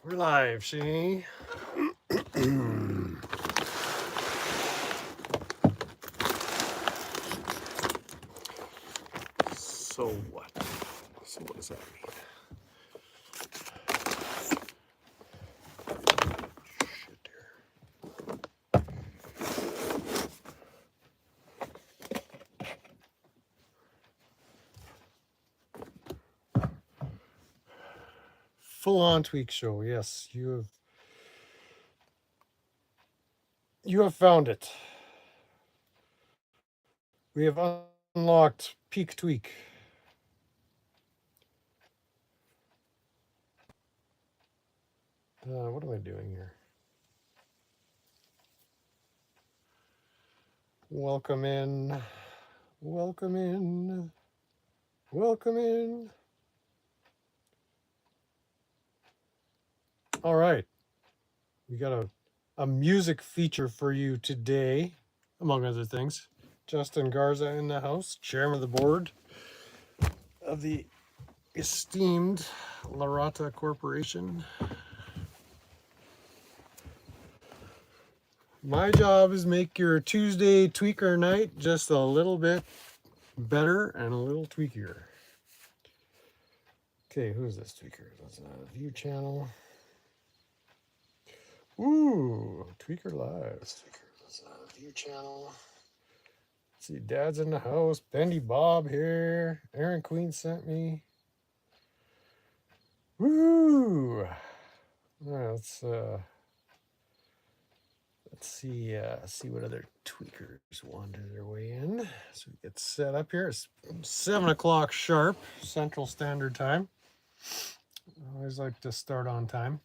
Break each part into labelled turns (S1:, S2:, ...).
S1: We're live, see? So what? So what does that mean? Shit here. Full on tweak show. Yes, you have found it. We have unlocked peak tweak. What am I doing here? Welcome in. Welcome in. Welcome in. All right. We got a music feature for you today, among other things. Justin Garza in the house, chairman of the board of the esteemed Larata Corporation. My job is make your Tuesday tweaker night just a little bit better and a little tweakier. Okay, who's this tweaker? That's a view channel. Ooh, Tweaker Live. That's a view channel. Let's see, Dad's in the house. Bendy Bob here. Aaron Queen sent me. Woo! All right, let's see what other tweakers wandered their way in. So we get set up here. It's 7 o'clock sharp, Central Standard Time. I always like to start on time.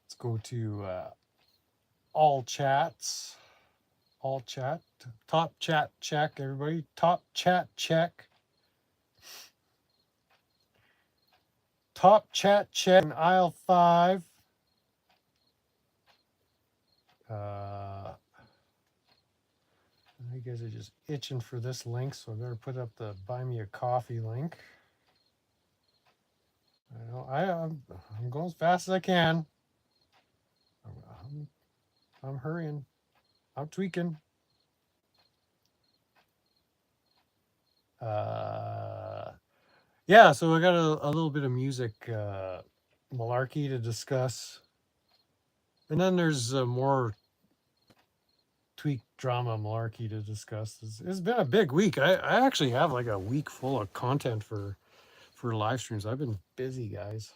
S1: Let's go to all chats. All chat. Top chat check, everybody. Top chat check. Top chat check in aisle 5. You guys are just itching for this link, so I better put up the buy me a coffee link. I know I'm going as fast as I can. I'm hurrying. I'm tweaking. Yeah, so I got a little bit of music malarkey to discuss. And then there's more tweak drama malarkey to discuss. It's been a big week. I actually have like a week full of content for live streams. I've been busy, guys.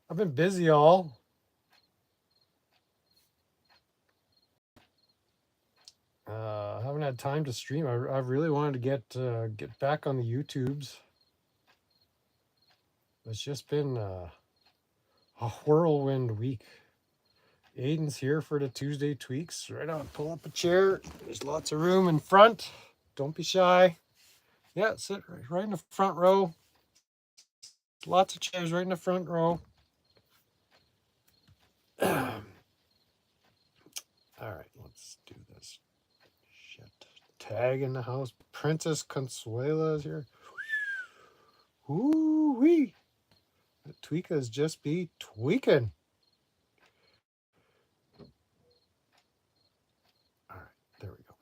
S1: I've been busy all. Haven't had time to stream. I really wanted to get back on the YouTubes. It's just been a whirlwind week. Aiden's here for the Tuesday tweaks. Right on, pull up a chair. There's lots of room in front. Don't be shy. Yeah, sit right in the front row. Lots of chairs right in the front row. All right, let's do this. Shit. Tag in the house. Princess Consuela is here. Ooh-wee. The tweakers just be tweaking. All right, there we go.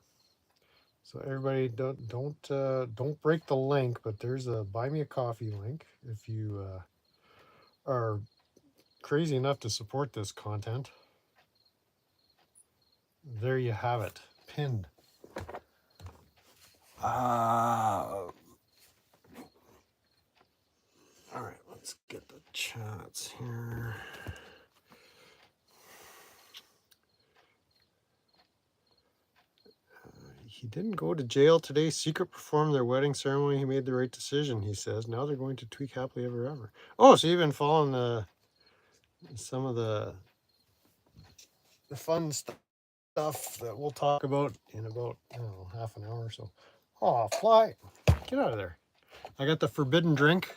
S1: So everybody, don't break the link, but there's a buy me a coffee link if you are crazy enough to support this content. There you have it, pinned. All right, let's get the chats here. He didn't go to jail today. Secret performed their wedding ceremony. He made the right decision, he says. Now they're going to tweak happily ever after. Oh, so you've been following some of the fun stuff that we'll talk about in about, I don't know, half an hour or so. Oh, fly. Get out of there. I got the forbidden drink.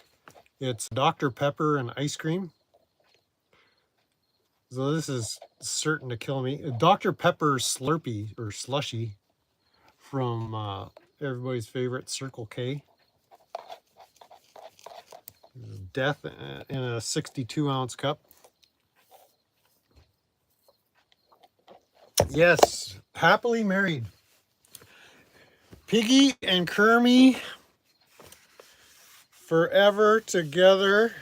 S1: It's Dr. Pepper and ice cream. So this is certain to kill me. Dr. Pepper Slurpee or slushy from everybody's favorite Circle K. Death in a 62-ounce cup. Yes, happily married. Piggy and Kermie forever together.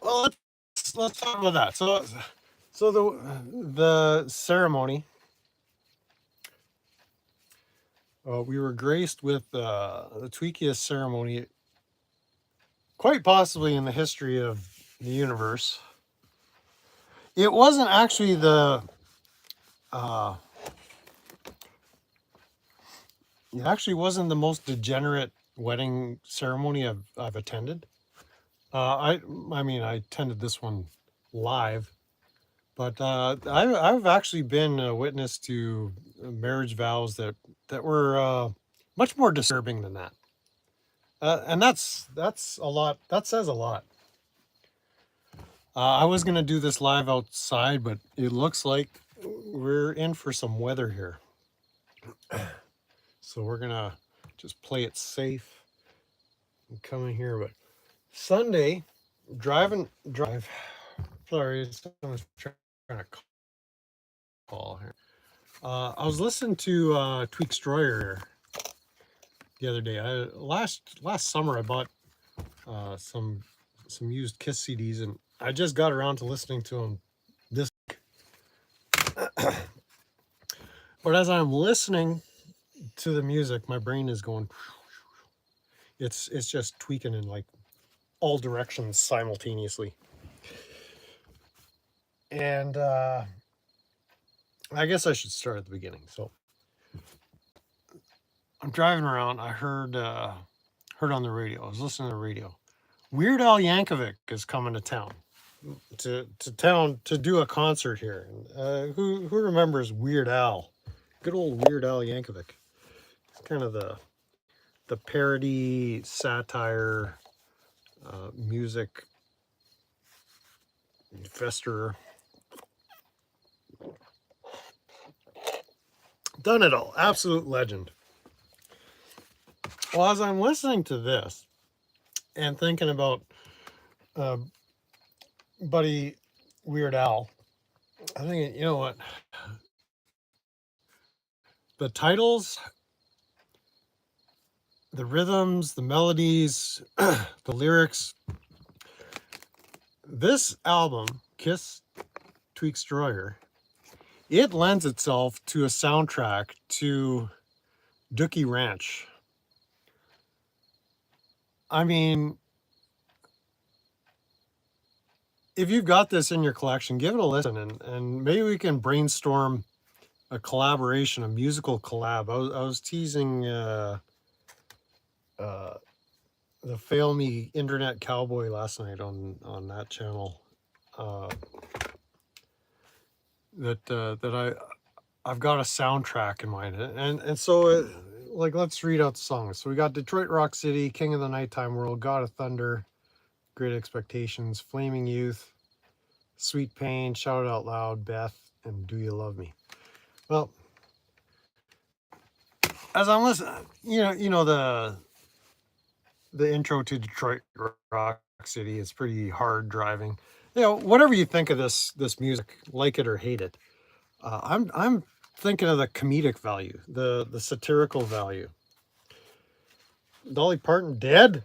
S1: Well, let's talk about that. So the ceremony. We were graced with the tweakiest ceremony, quite possibly in the history of the universe. It wasn't actually it actually wasn't the most degenerate wedding ceremony I've attended. I mean, I attended this one live, but I've actually been a witness to marriage vows that were much more disturbing than that. And that's a lot. That says a lot. I was gonna do this live outside, but it looks like we're in for some weather here, so we're gonna just play it safe and come in here. But Sunday, drive. Sorry, someone's trying to call here. I was listening to TweekRock the other day. Last summer I bought some used Kiss CDs, and I just got around to listening to them this week. But as I'm listening to the music, my brain is going. It's just tweaking in like all directions simultaneously, and I guess I should start at the beginning. So I'm driving around. I heard on the radio. I was listening to the radio. Weird Al Yankovic is coming to town to do a concert here. Who remembers Weird Al? Good old Weird Al Yankovic. It's kind of the parody satire music fester. Done it all. Absolute legend. Well, as I'm listening to this and thinking about buddy Weird Al, I think, you know what? The titles, the rhythms, the melodies, the lyrics. This album, Kiss TweekRock, it lends itself to a soundtrack to Dookie Ranch. I mean, if you've got this in your collection, give it a listen, and maybe we can brainstorm a collaboration, a musical collab. I was teasing the Fail Me Internet Cowboy last night on that channel. That I've got a soundtrack in mind, and so like let's read out the songs. So we got Detroit Rock City, King of the Nighttime World, God of Thunder, Great Expectations, Flaming Youth, Sweet Pain, Shout It Out Loud, Beth, and Do You Love Me? Well, as I'm listening, you know the intro to Detroit Rock City is pretty hard driving. You know, whatever you think of this music, like it or hate it, I'm thinking of the comedic value, the satirical value. Dolly Parton dead?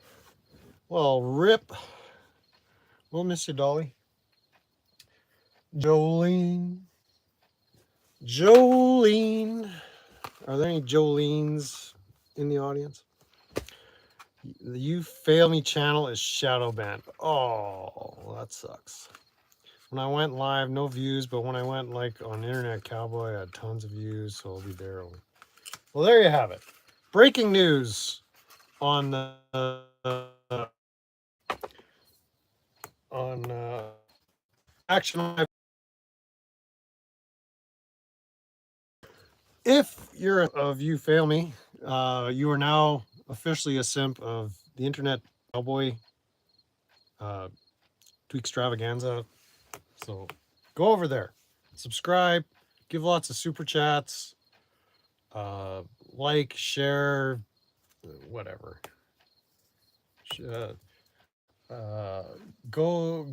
S1: Well, rip. We'll miss you, Dolly. Jolene. Are there any Jolenes in the audience? The You Fail Me channel is shadow banned. Oh, that sucks. When I went live, no views, but when I went like on Internet Cowboy, I had tons of views, so I'll be there. Well, there you have it. Breaking news on Action Live. If you're of You Fail Me, you are now officially a simp of the Internet Cowboy Tweekstravaganza. So go over there, subscribe, give lots of super chats, like, share, whatever. Go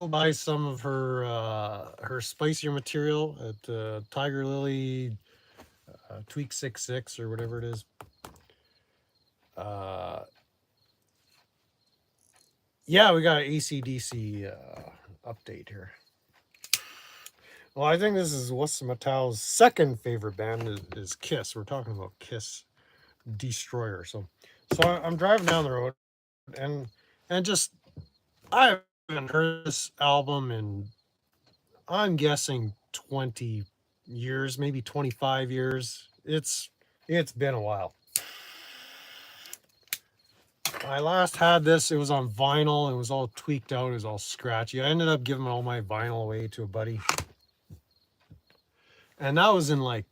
S1: buy some of her spicier material at Tiger Lily Tweak 66 or whatever it is. Yeah, we got an ACDC update here. Well, I think this is What's Mattel's second favorite band is Kiss. We're talking about Kiss Destroyer. So I'm driving down the road and just I haven't heard this album in, I'm guessing, 20 years, maybe 25 years. It's been a while. I last had this, it was on vinyl, it was all tweaked out, it was all scratchy. I ended up giving all my vinyl away to a buddy. And that was in like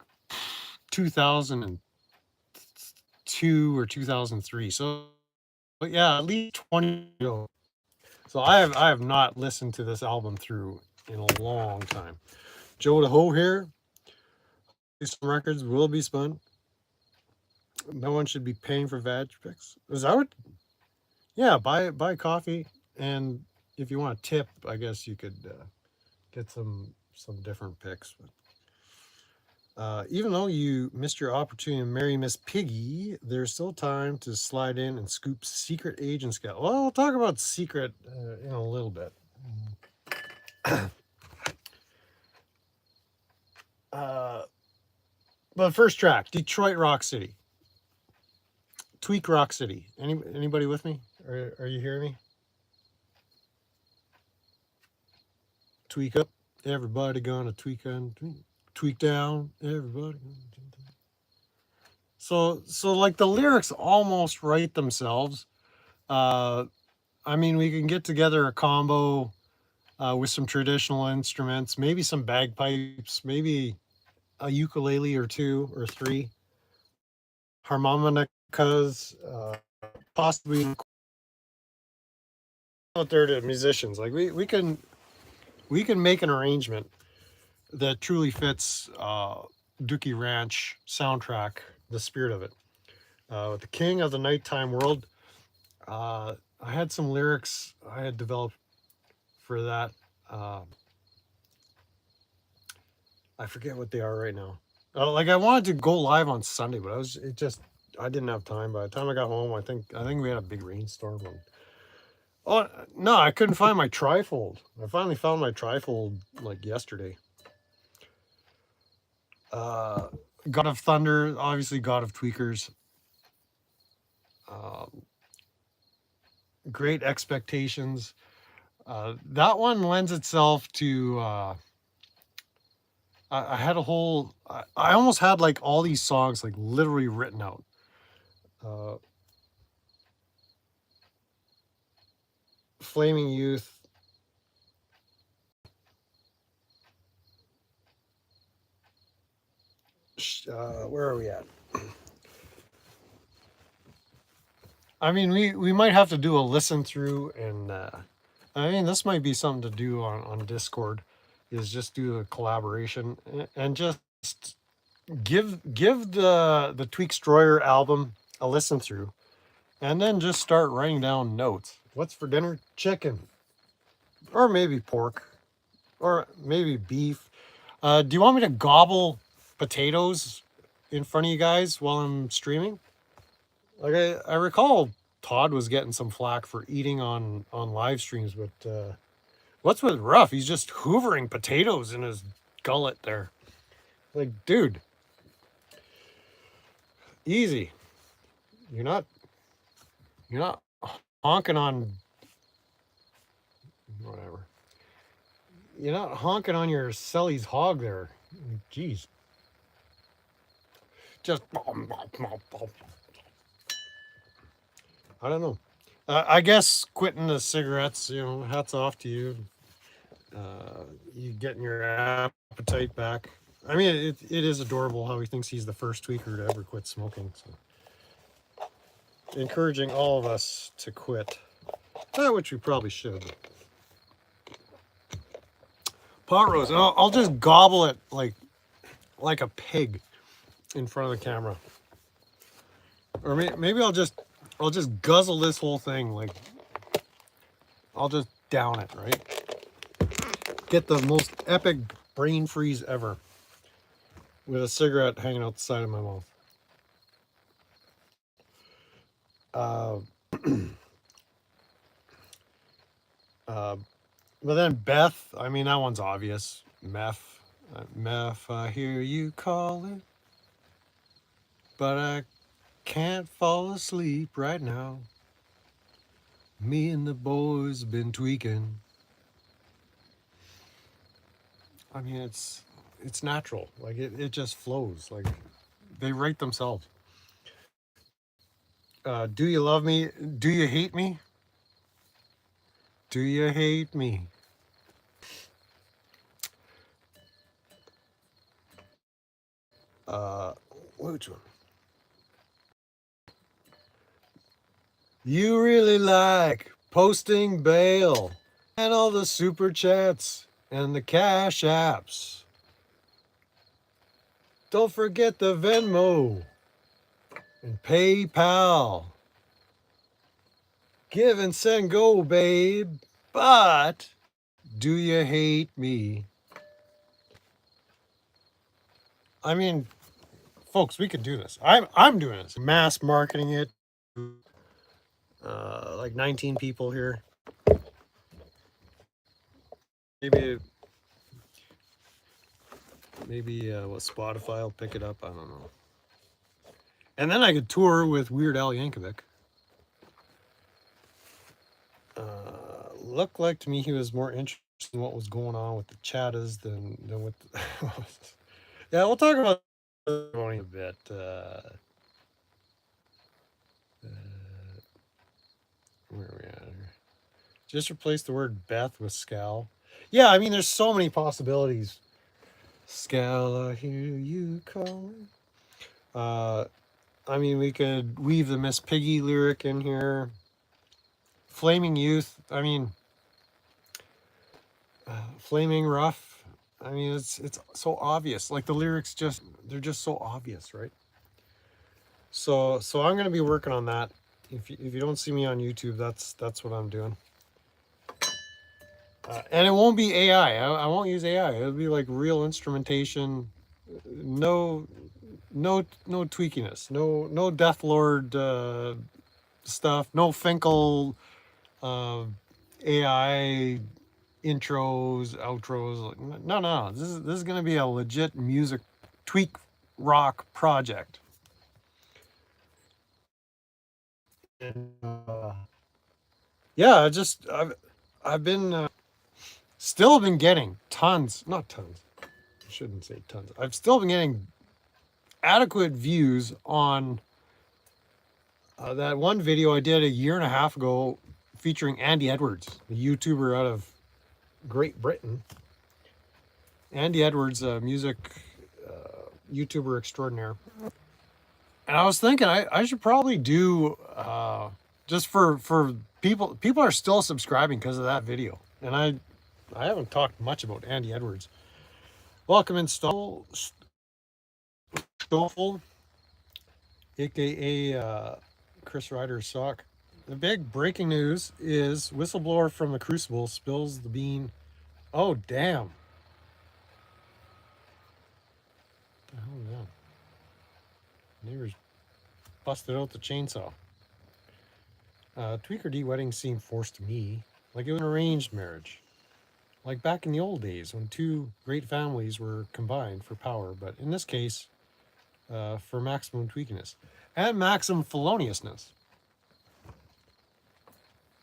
S1: 2002 or 2003. So but yeah, at least 20 years. So I have not listened to this album through in a long time. Joe the Ho here. Some records will be spun. No one should be paying for veg picks. Is that what? Yeah, buy coffee, and if you want a tip, I guess you could get some different picks. But even though you missed your opportunity to marry Miss Piggy, there's still time to slide in and scoop secret agent scale. Well, I'll talk about secret in a little bit. But first track, Detroit Rock City. TweekRock City. Anybody with me? Are you hearing me? Tweak up. Everybody gonna tweak on. Tweak down. Everybody. So like the lyrics almost write themselves. I mean, we can get together a combo with some traditional instruments, maybe some bagpipes, maybe a ukulele or two or three, harmonicas, possibly out there to musicians. Like we can make an arrangement that truly fits Dookie Ranch soundtrack, the spirit of it. With the King of the Nighttime World, I had some lyrics I had developed for that. I forget what they are right now. Like I wanted to go live on Sunday, but I didn't have time. By the time I got home, I think we had a big rainstorm. Oh no, I couldn't find my trifold. I finally found my trifold like yesterday. God of Thunder, obviously God of Tweakers. Great Expectations. That one lends itself to. I had a whole. I almost had like all these songs like literally written out. Flaming Youth. Where are we at? I mean, we might have to do a listen through, and I mean, this might be something to do on Discord, is just do a collaboration and just give the Tweakstroyer album a listen through, and then just start writing down notes. What's for dinner? Chicken, or maybe pork, or maybe beef. Do you want me to gobble potatoes in front of you guys while I'm streaming? Like I recall Todd was getting some flack for eating on live streams, but what's with Ruff? He's just hoovering potatoes in his gullet there. Like, dude, easy. You're not honking on whatever. You're not honking on your Sully's hog there. Jeez. Just I don't know. I guess quitting the cigarettes, hats off to you. You getting your appetite back. I mean, it is adorable how he thinks he's the first tweaker to ever quit smoking. So, encouraging all of us to quit, which we probably should. Pot roast. I'll just gobble it like a pig in front of the camera, or maybe I'll just guzzle this whole thing. Like I'll just down it, right? get the most epic brain freeze ever with a cigarette hanging out the side of my mouth. But then Beth, I mean, that one's obvious. Meth, I hear you calling, but I can't fall asleep right now. Me and the boys been tweaking. I mean, it's natural. Like it just flows. Like they write themselves. Do you love me? Do you hate me? Do you hate me? Which one? You really like posting bail and all the super chats and the cash apps. Don't forget the Venmo and PayPal. Give and send go, babe. But do you hate me? I mean, folks, we could do this. I'm doing this. Mass marketing it. Like 19 people here. Maybe what, Spotify will pick it up. I don't know. And then I could tour with Weird Al Yankovic. Looked like to me he was more interested in what was going on with the Chattas than with. Yeah, we'll talk about it a bit. Where are we at here? Just replace the word Beth with Scal. Yeah, I mean, there's so many possibilities. Scal, I hear you calling. I mean, we could weave the Miss Piggy lyric in here. Flaming Youth. I mean, Flaming Rough. I mean, it's so obvious. Like the lyrics they're just so obvious, right? So I'm gonna be working on that. If you don't see me on YouTube, that's what I'm doing. And it won't be AI. I won't use AI. It'll be like real instrumentation. No tweakiness. No Death Lord stuff. No Finkel AI intros, outros. No. This is gonna be a legit music TweekRock project. And yeah, I've been still been getting not tons. I shouldn't say tons. I've still been getting adequate views on that one video I did a year and a half ago featuring Andy Edwards, a YouTuber out of Great Britain. Andy Edwards, a music YouTuber extraordinaire. And I was thinking I should probably do just for people are still subscribing because of that video. And I haven't talked much about Andy Edwards. Welcome in Stoffel, aka Chris Ryder's sock. The big breaking news is whistleblower from the Crucible spills the bean. Oh, damn. What the hell is that? Neighbors busted out the chainsaw. Tweaker D wedding seemed forced to me, like it was an arranged marriage. Like back in the old days when two great families were combined for power, but in this case, for maximum tweakiness and maximum feloniousness.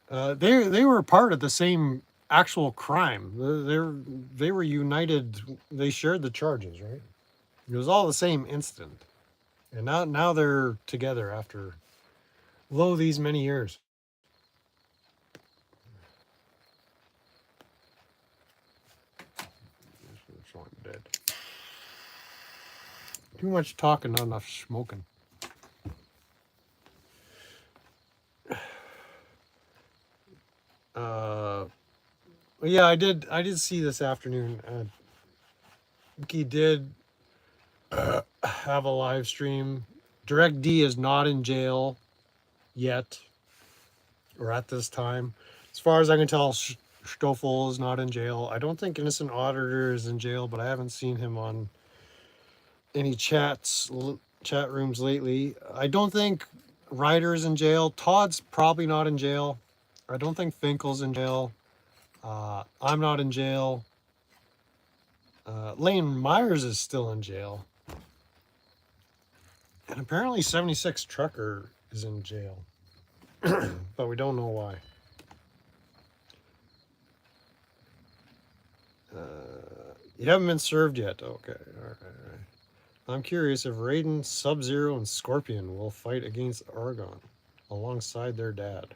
S1: They were part of the same actual crime. They were united. They shared the charges, right? It was all the same incident, and now they're together after these many years. Dead. Too much talking, not enough smoking. Yeah, I did see this afternoon. He did have a live stream. Direct D is not in jail yet, or at this time. As far as I can tell, Stoffel is not in jail. I don't think Innocent Auditor is in jail, but I haven't seen him on any chat rooms lately. I don't think Ryder is in jail. Todd's probably not in jail. I don't think Finkel's in jail. I'm not in jail. Lane Myers is still in jail. And apparently 76 Trucker is in jail. But we don't know why. You haven't been served yet. Okay, all right. I'm curious if Raiden, Sub-Zero, and Scorpion will fight against Argon alongside their dad.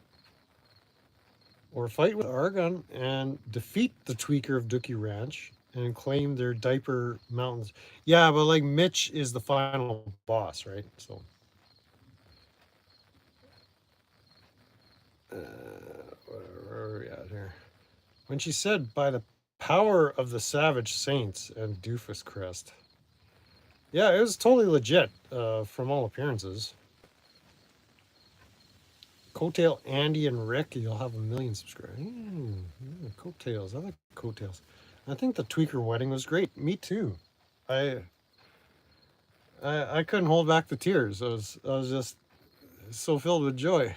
S1: Or fight with Argon and defeat the tweaker of Dookie Ranch and claim their Diaper Mountains. Yeah, but like Mitch is the final boss, right? So where are we at here? When she said, by the power of the Savage Saints and Doofus Crest. Yeah, it was totally legit from all appearances. Coattail Andy and Rick, you'll have 1 million subscribers. Coattails, I like Coattails. I think the Tweaker wedding was great. Me too. I couldn't hold back the tears. I was just so filled with joy.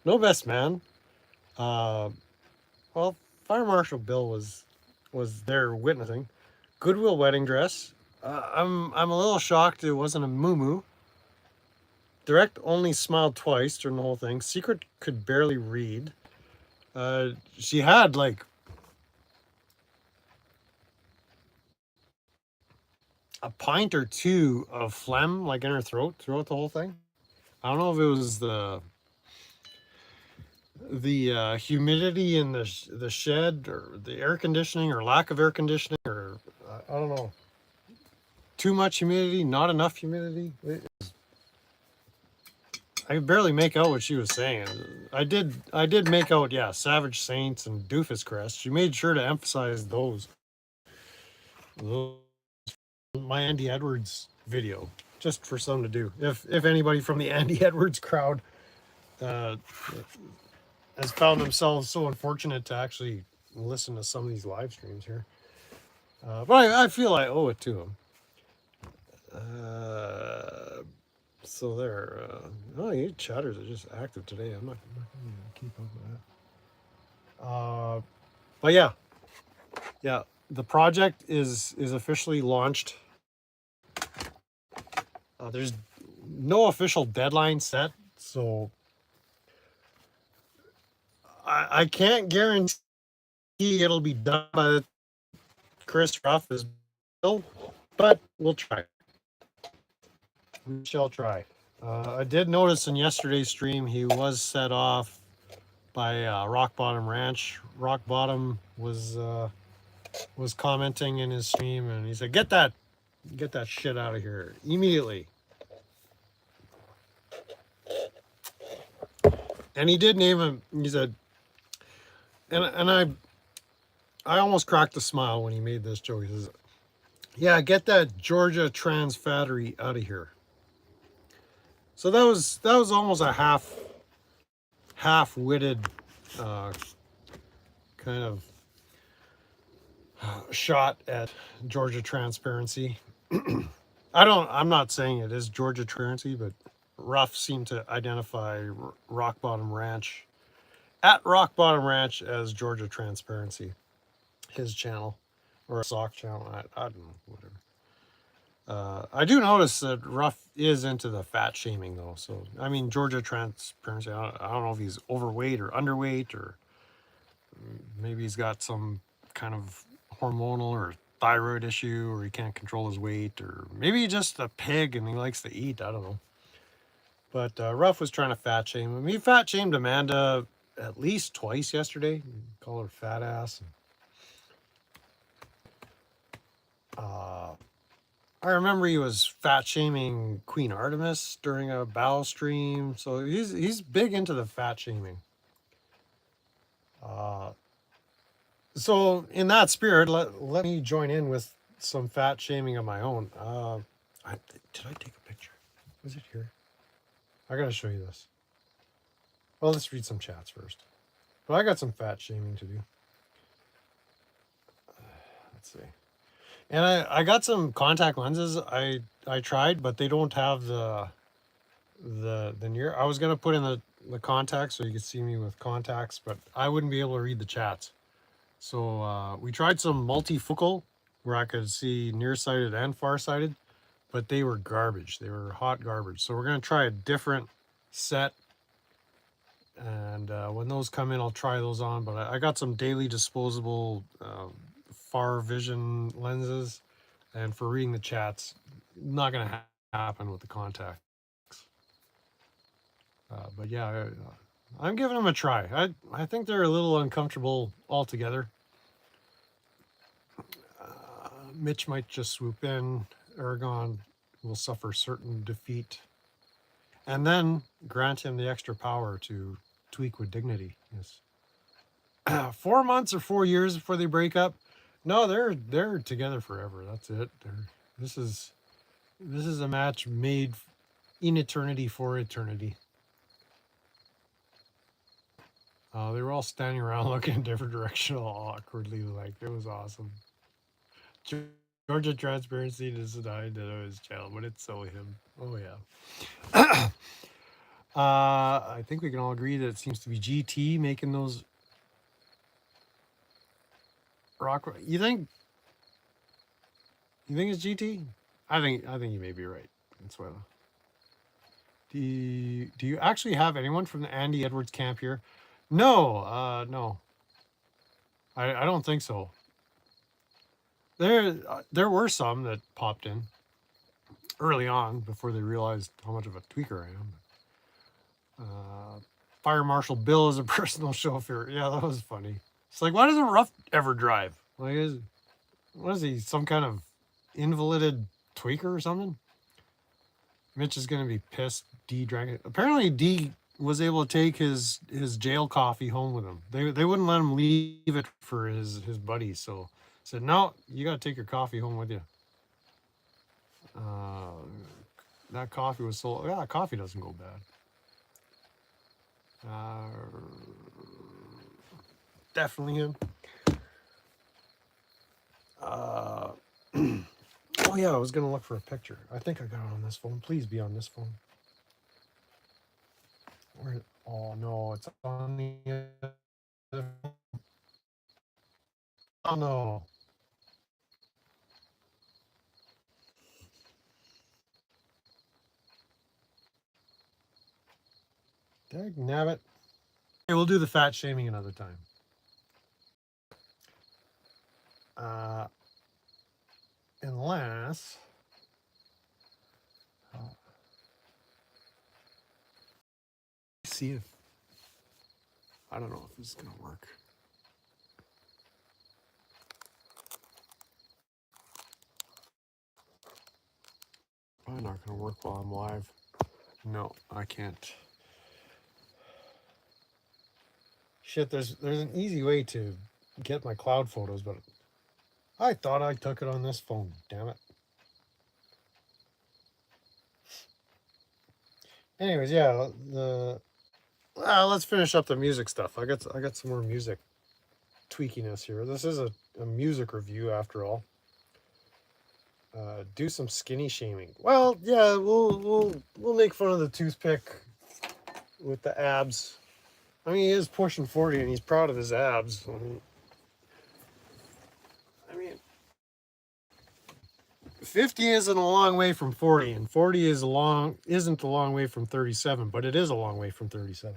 S1: No best man. Well, Fire Marshal Bill was there witnessing. Goodwill wedding dress. I'm a little shocked it wasn't a muumuu. Direct only smiled twice during the whole thing. Secret could barely read. She had like a pint or two of phlegm like in her throat throughout the whole thing. I don't know if it was the humidity in the shed or the air conditioning or lack of air conditioning or I don't know. Too much humidity, not enough humidity. I could barely make out what she was saying. I did make out, yeah, Savage Saints and Doofus Crest. She made sure to emphasize those. My Andy Edwards video, just for something to do. If anybody from the Andy Edwards crowd has found themselves so unfortunate to actually listen to some of these live streams here. But I feel I owe it to him. So there. You chatters are just active today. I'm not going to keep up with that. But yeah, the project is officially launched. There's no official deadline set, so I can't guarantee it'll be done by the Chris Ruff is built, but we'll try. We shall try. I did notice in yesterday's stream he was set off by Rock Bottom Ranch. Rock Bottom was commenting in his stream, and he said, "Get that shit out of here immediately." And he did name him. He said, and I almost cracked a smile when he made this joke. He says, "Yeah, get that Georgia trans fattery out of here." So that was almost a half-witted kind of shot at Georgia transparency. I'm not saying it is Georgia transparency, but Ruff seemed to identify Rock Bottom Ranch as Georgia transparency, his channel or a sock channel. I don't know, whatever. I do notice that Ruff is into the fat shaming though. So I mean, Georgia transparency. I don't know if he's overweight or underweight, or maybe he's got some kind of hormonal or thyroid issue, or he can't control his weight, or maybe he's just a pig and he likes to eat. I don't know. But Ruff was trying to fat shame him. He fat shamed Amanda at least twice yesterday. Call her fat ass. I remember he was fat shaming Queen Artemis during a Bao stream. So he's big into the fat shaming. So in that spirit, let me join in with some fat shaming of my own. Did I take a picture? Was it here? I gotta show you this. Well, let's read some chats first. But I got some fat shaming to do. Let's see. And I got some contact lenses I tried, but they don't have the near. I was gonna put in the contacts so you could see me with contacts, but I wouldn't be able to read the chats. So we tried some multifocal where I could see nearsighted and farsighted, but they were garbage. They were hot garbage. So we're gonna try a different set, and when those come in, I'll try those on. But I got some daily disposable far vision lenses, and for reading the chats, not gonna happen with the contacts. But yeah, I'm giving them a try. I think they're a little uncomfortable altogether. Mitch might just swoop in. Aragon will suffer certain defeat, and then grant him the extra power to tweak with dignity. Yes. 4 months or 4 years before they break up. No, they're together forever. That's it. This is a match made in eternity for eternity. They were all standing around looking in different directions, all awkwardly. Like, it was awesome. Georgia Transparency doesn't hide that I was child, but it's so him. Oh yeah. I think we can all agree that it seems to be GT making those rock. You think it's GT? I think you may be right. That's why. Do you actually have anyone from the Andy Edwards camp here? No, no. I don't think so. There were some that popped in early on before they realized how much of a tweaker I am. Fire Marshal Bill is a personal chauffeur. Yeah, that was funny. It's like, why doesn't Ruff ever drive? Like, what is he, some kind of invalided tweaker or something? Mitch is gonna be pissed. D drank it. Apparently, D was able to take his jail coffee home with him. They wouldn't let him leave it for his buddies, so said, no, you got to take your coffee home with you. That coffee was sold. Yeah, coffee doesn't go bad. Definitely him. Oh yeah, I was gonna look for a picture. I think I got it on this phone. Please be on this phone. Where? Oh no, it's on the other phone. Oh no. Dag nabbit. Okay, we'll do the fat shaming another time. Unless see if I don't know if this is gonna work. Probably not gonna work while I'm live. No, I can't. Shit, there's an easy way to get my cloud photos, but I thought I took it on this phone. Damn it. Anyways, yeah, let's finish up the music stuff. I got some more music tweakiness here. This is a music review after all. Do some skinny shaming. Well, yeah, we'll make fun of the toothpick with the abs. I mean, he is pushing 40 and he's proud of his abs. I mean 50 isn't a long way from 40, and 40 isn't a long way from 37, but it is a long way from 37.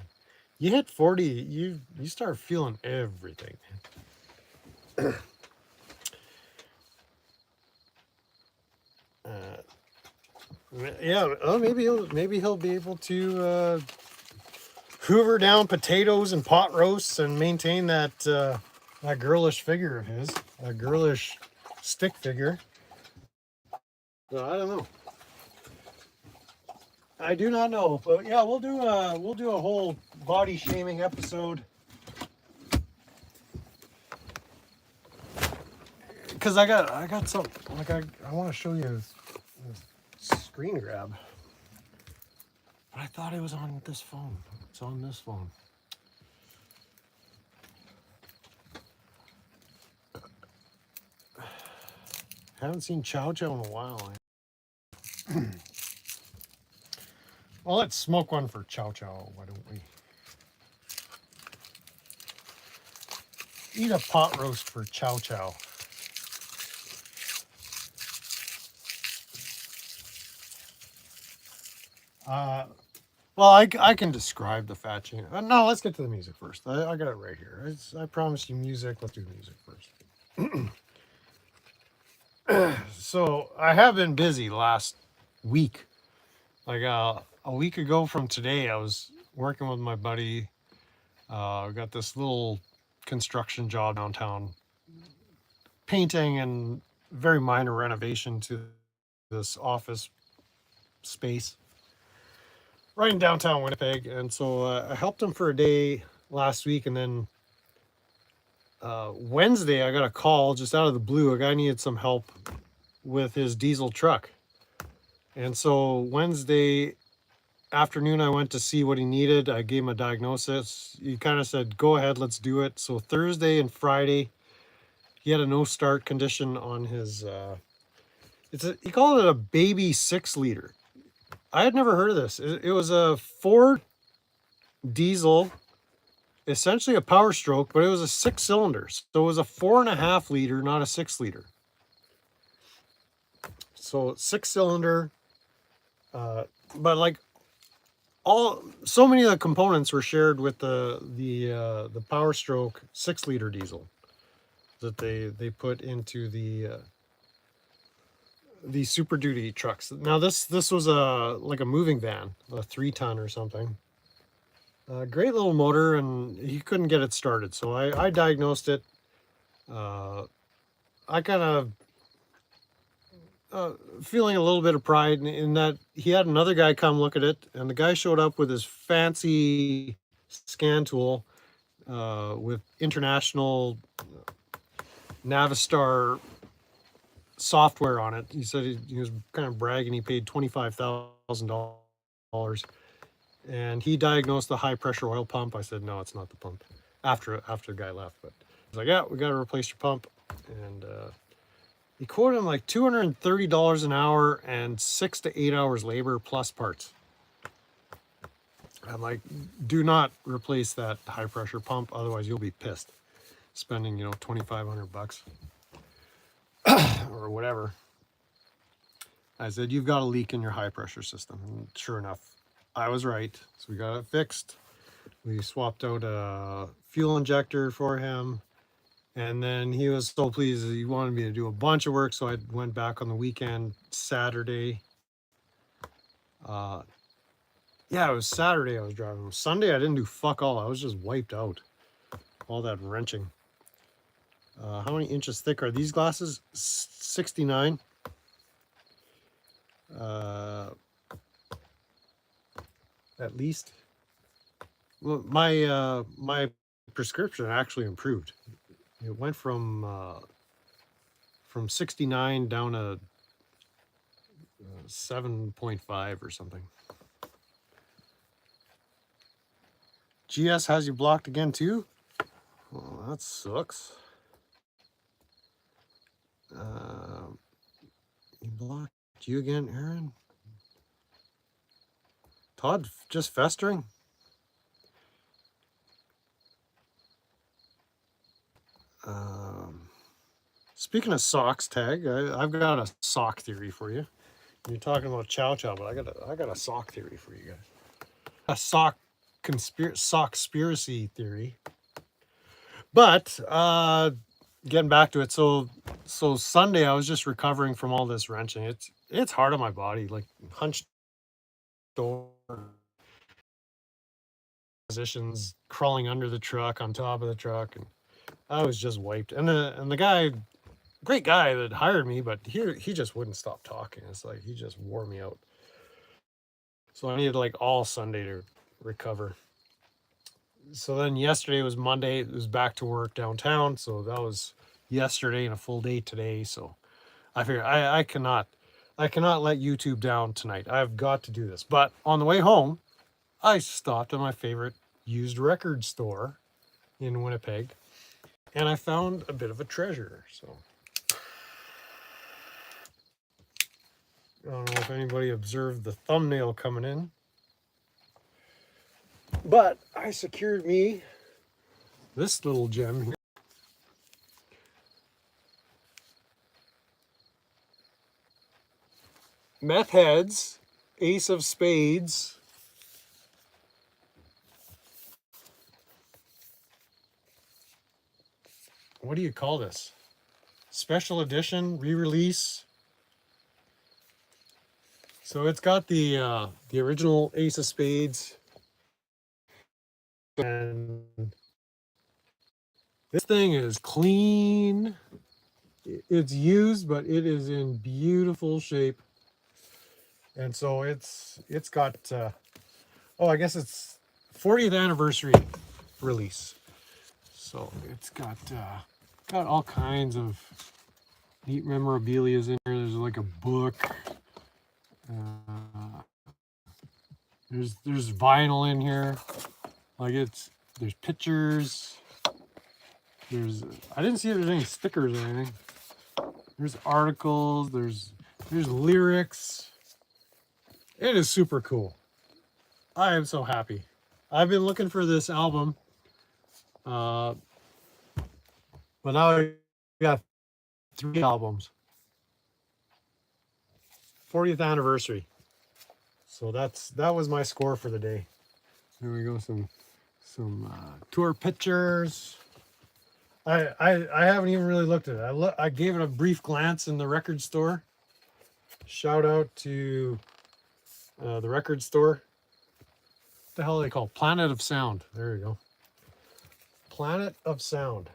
S1: You hit 40, you start feeling everything. Yeah, maybe he'll be able to hoover down potatoes and pot roasts and maintain that girlish figure of his, a girlish stick figure. No, I don't know. I do not know, but yeah, we'll do a whole body shaming episode. Because I got some, like, I want to show you a screen grab. But I thought it was on this phone. It's on this phone. Haven't seen Chow Chow in a while. Well, let's smoke one for Chow Chow. Why don't we? Eat a pot roast for Chow Chow. Well, I can describe the fat chain. No, let's get to the music first. I got it right here. I promised you music. Let's do music first. So I have been busy last week. Like a week ago from today, I was working with my buddy. Got this little construction job downtown, painting and very minor renovation to this office space right in downtown Winnipeg. And so I helped him for a day last week, and then Wednesday I got a call just out of the blue. A guy needed some help with his diesel truck, and so Wednesday afternoon I went to see what he needed. I gave him a diagnosis. He kind of said, go ahead, let's do it. So Thursday and Friday he had a no start condition on his he called it a baby 6-liter. I had never heard of this. It was a Ford diesel, essentially a Power Stroke, but it was a 6-cylinder. So it was a 4.5 liter, not a 6-liter. So 6-cylinder, but like so many of the components were shared with the Power Stroke 6-liter diesel that they put into the Super Duty trucks. Now this was like a moving van, a 3-ton or something. Great little motor, and he couldn't get it started. So I diagnosed it. I kind of feeling a little bit of pride in that he had another guy come look at it, and the guy showed up with his fancy scan tool with international Navistar software on it. He said he was kind of bragging he paid $25,000, and he diagnosed the high pressure oil pump. I said, no, it's not the pump. After the guy left, but he's like, yeah, we got to replace your pump, and he quoted him like $230 an hour and 6 to 8 hours labor plus parts. I'm like, do not replace that high pressure pump, otherwise you'll be pissed spending, $2,500 or whatever. I said, you've got a leak in your high pressure system. And sure enough, I was right. So we got it fixed. We swapped out a fuel injector for him. And then he was so pleased that he wanted me to do a bunch of work. So I went back on the weekend, Saturday. Yeah, it was Saturday I was driving. Sunday I didn't do fuck all. I was just wiped out. All that wrenching. How many inches thick are these glasses? 69. At least. Well, my prescription actually improved. It went from 69 down to 7.5 or something. GS has you blocked again too? Well, that sucks. He blocked you again, Aaron? Todd just festering? Speaking of socks, Tag, I've got a sock theory for you. You're talking about Chow Chow, but I got a sock theory for you guys. A sock-spiracy theory. But getting back to it, so Sunday I was just recovering from all this wrenching. It's hard on my body, like hunched over positions, crawling under the truck, on top of the truck, and I was just wiped. And the guy, great guy that hired me, but he just wouldn't stop talking. It's like he just wore me out. So I needed like all Sunday to recover. So then yesterday was Monday. It was back to work downtown. So that was yesterday and a full day today. So I figured I cannot let YouTube down tonight. I've got to do this. But on the way home, I stopped at my favorite used record store in Winnipeg, and I found a bit of a treasure. So if anybody observed the thumbnail coming in. But I secured me this little gem here. Meth heads, ace of spades. What do you call this? Special edition, re-release. So it's got the original ace of spades. And this thing is clean. It's used, but it is in beautiful shape. And so it's got I guess it's 40th anniversary release. So it's got all kinds of neat memorabilia in here. There's like a book. There's vinyl in here. Like there's pictures. I didn't see if there's any stickers or anything. There's articles. There's lyrics. It is super cool. I am so happy. I've been looking for this album. But now I got 3 albums. 40th anniversary. So that was my score for the day. There we go. Some tour pictures. I haven't even really looked at it. I gave it a brief glance in the record store. Shout out to the record store. What the hell are they called? Planet of Sound. There you go. Planet of Sound.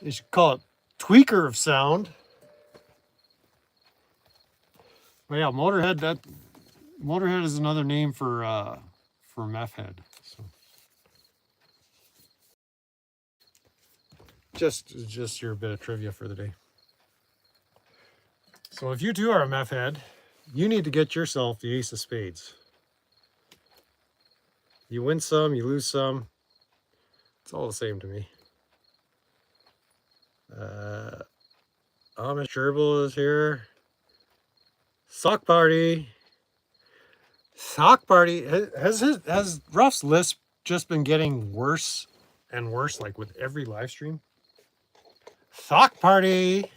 S1: You should call it Tweaker of Sound. But yeah, Motorhead. Motorhead is another name for meth head. So just your bit of trivia for the day. So if you too are a meth head, you need to get yourself the ace of spades. You win some, you lose some. It's all the same to me. Amish Gerbil is here. Sock party. Sock party. Has Ruff's lisp just been getting worse and worse, like with every live stream? Sock party.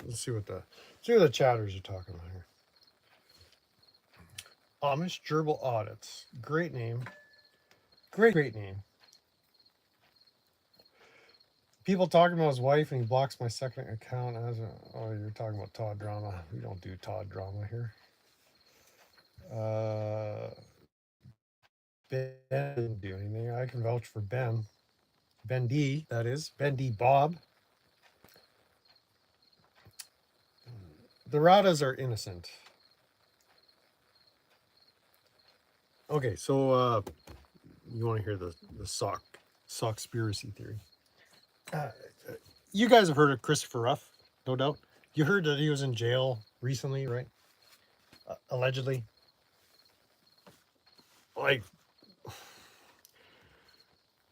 S1: Let's see what the chatters are talking about here. Amish Gerbil Audits. Great name. Great name. People talking about his wife and he blocks my second account. Oh, you're talking about Todd drama. We don't do Todd drama here. Ben didn't do anything. I can vouch for Ben. Ben D, that is. Ben D Bob. The Radas are innocent. Okay, so you want to hear the sockspiracy theory. You guys have heard of Christopher Ruff, no doubt. You heard that he was in jail recently, right? Allegedly. Like,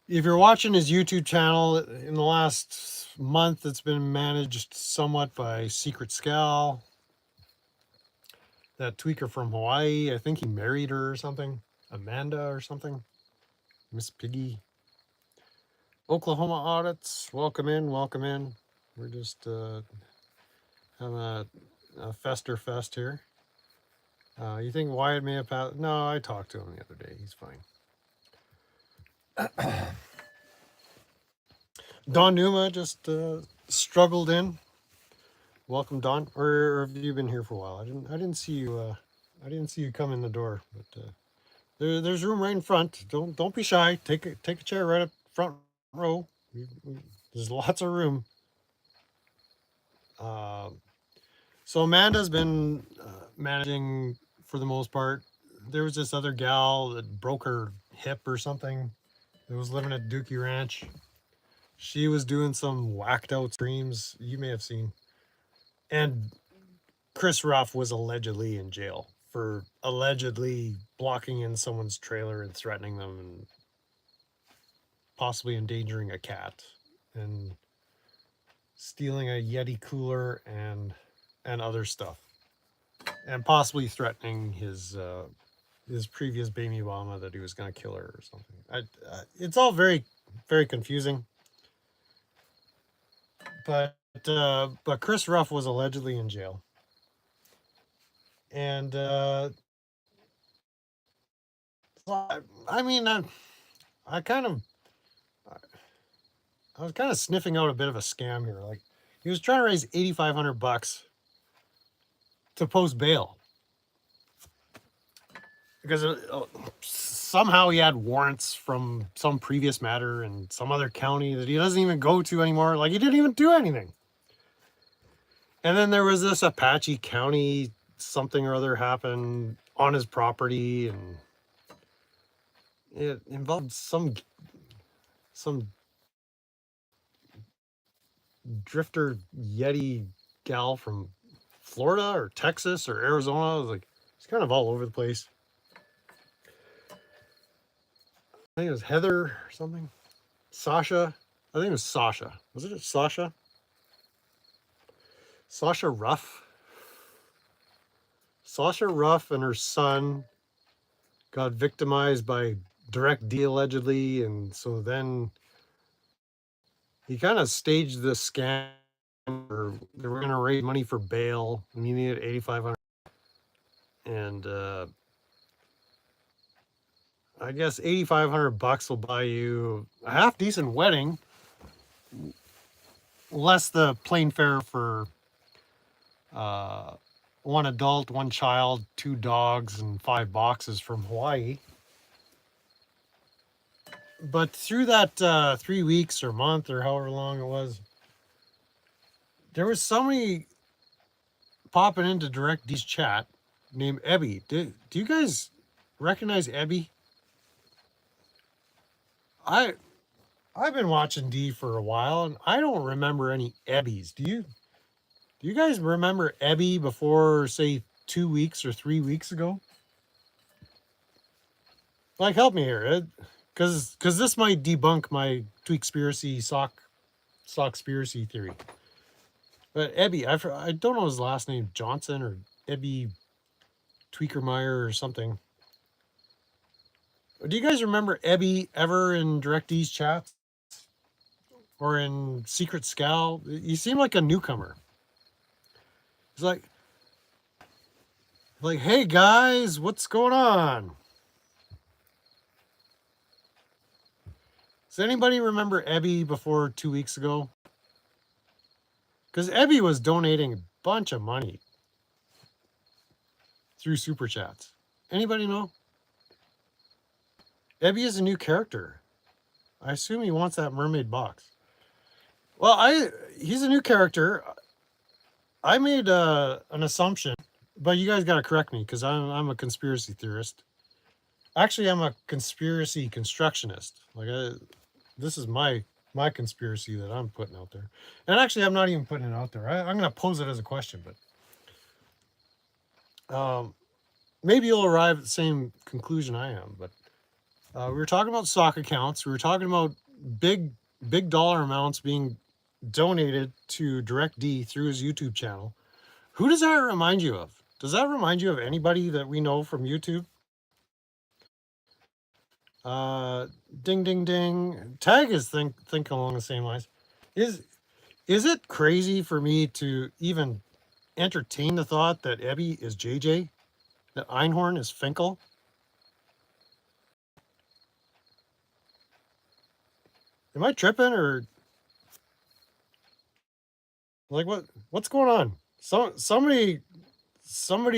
S1: if you're watching his YouTube channel, in the last month, it's been managed somewhat by Secret Scal. That tweaker from Hawaii, I think he married her or something. Amanda or something. Miss Piggy. Oklahoma audits, welcome in. We're just having a fester fest here. You think Wyatt may have passed? No, I talked to him the other day. He's fine. Don Numa just struggled in. Welcome, Don. Or have you been here for a while? I didn't see you. I didn't see you come in the door. But there's room right in front. Don't be shy. Take a chair right up front row. There's lots of room. So Amanda's been managing for the most part. There was this other gal that broke her hip or something that was living at Dookie Ranch. She was doing some whacked out streams you may have seen. And Chris Ruff was allegedly in jail for allegedly blocking in someone's trailer and threatening them. And possibly endangering a cat and stealing a Yeti cooler and other stuff, and possibly threatening his previous baby mama that he was going to kill her or something. It's all very, very confusing. But Chris Ruff was allegedly in jail, and I mean, I kind of I was kind of sniffing out a bit of a scam here. Like, he was trying to raise $8,500 to post bail because somehow he had warrants from some previous matter in some other county that he doesn't even go to anymore. Like, he didn't even do anything. And then there was this Apache County something or other happened on his property, and it involved some drifter Yeti gal from Florida or Texas or Arizona. Like, it's kind of all over the place. I think it was Heather or something. Sasha. I think it was Sasha. Was it Sasha? Sasha Ruff. Sasha Ruff and her son got victimized by Direct D allegedly, and so then he kind of staged the scam. Or they were going to raise money for bail, and he needed $8,500. And I guess $8,500 will buy you a half decent wedding, less the plane fare for one adult, one child, 2 dogs, and 5 boxes from Hawaii. But through that 3 weeks or month or however long it was, there was somebody popping into Direct D's chat named Ebby. Do you guys recognize Ebby? I've been watching D for a while, and I don't remember any Ebbies. Do you? Do you guys remember Ebby before, say, 2 weeks or 3 weeks ago? Like, help me here, because this might debunk my Tweekspiracy sockspiracy theory. But Ebby, I don't know his last name, Johnson or Ebby Tweakermeyer or something. Do you guys remember Ebby ever in DirectD's chats? Or in Secret Scal? He seemed like a newcomer. He's like, hey guys, what's going on? Does anybody remember Ebby before 2 weeks ago? Because Ebby was donating a bunch of money through Super Chats. Anybody know? Ebby is a new character. I assume he wants that mermaid box. Well, he's a new character. I made an assumption, but you guys got to correct me because I'm a conspiracy theorist. Actually, I'm a conspiracy constructionist. Like, this is my conspiracy that I'm putting out there. And actually, I'm not even putting it out there. I'm going to pose it as a question, but maybe you'll arrive at the same conclusion I am. But we were talking about sock accounts. We were talking about big dollar amounts being donated to Direct D through his YouTube channel. Who does that remind you of? Does that remind you of anybody that we know from YouTube? Ding, ding, ding. Tag is think along the same lines. Is it crazy for me to even entertain the thought that Ebby is JJ, that Einhorn is Finkel? Am I tripping, or like what's going on? Somebody straighten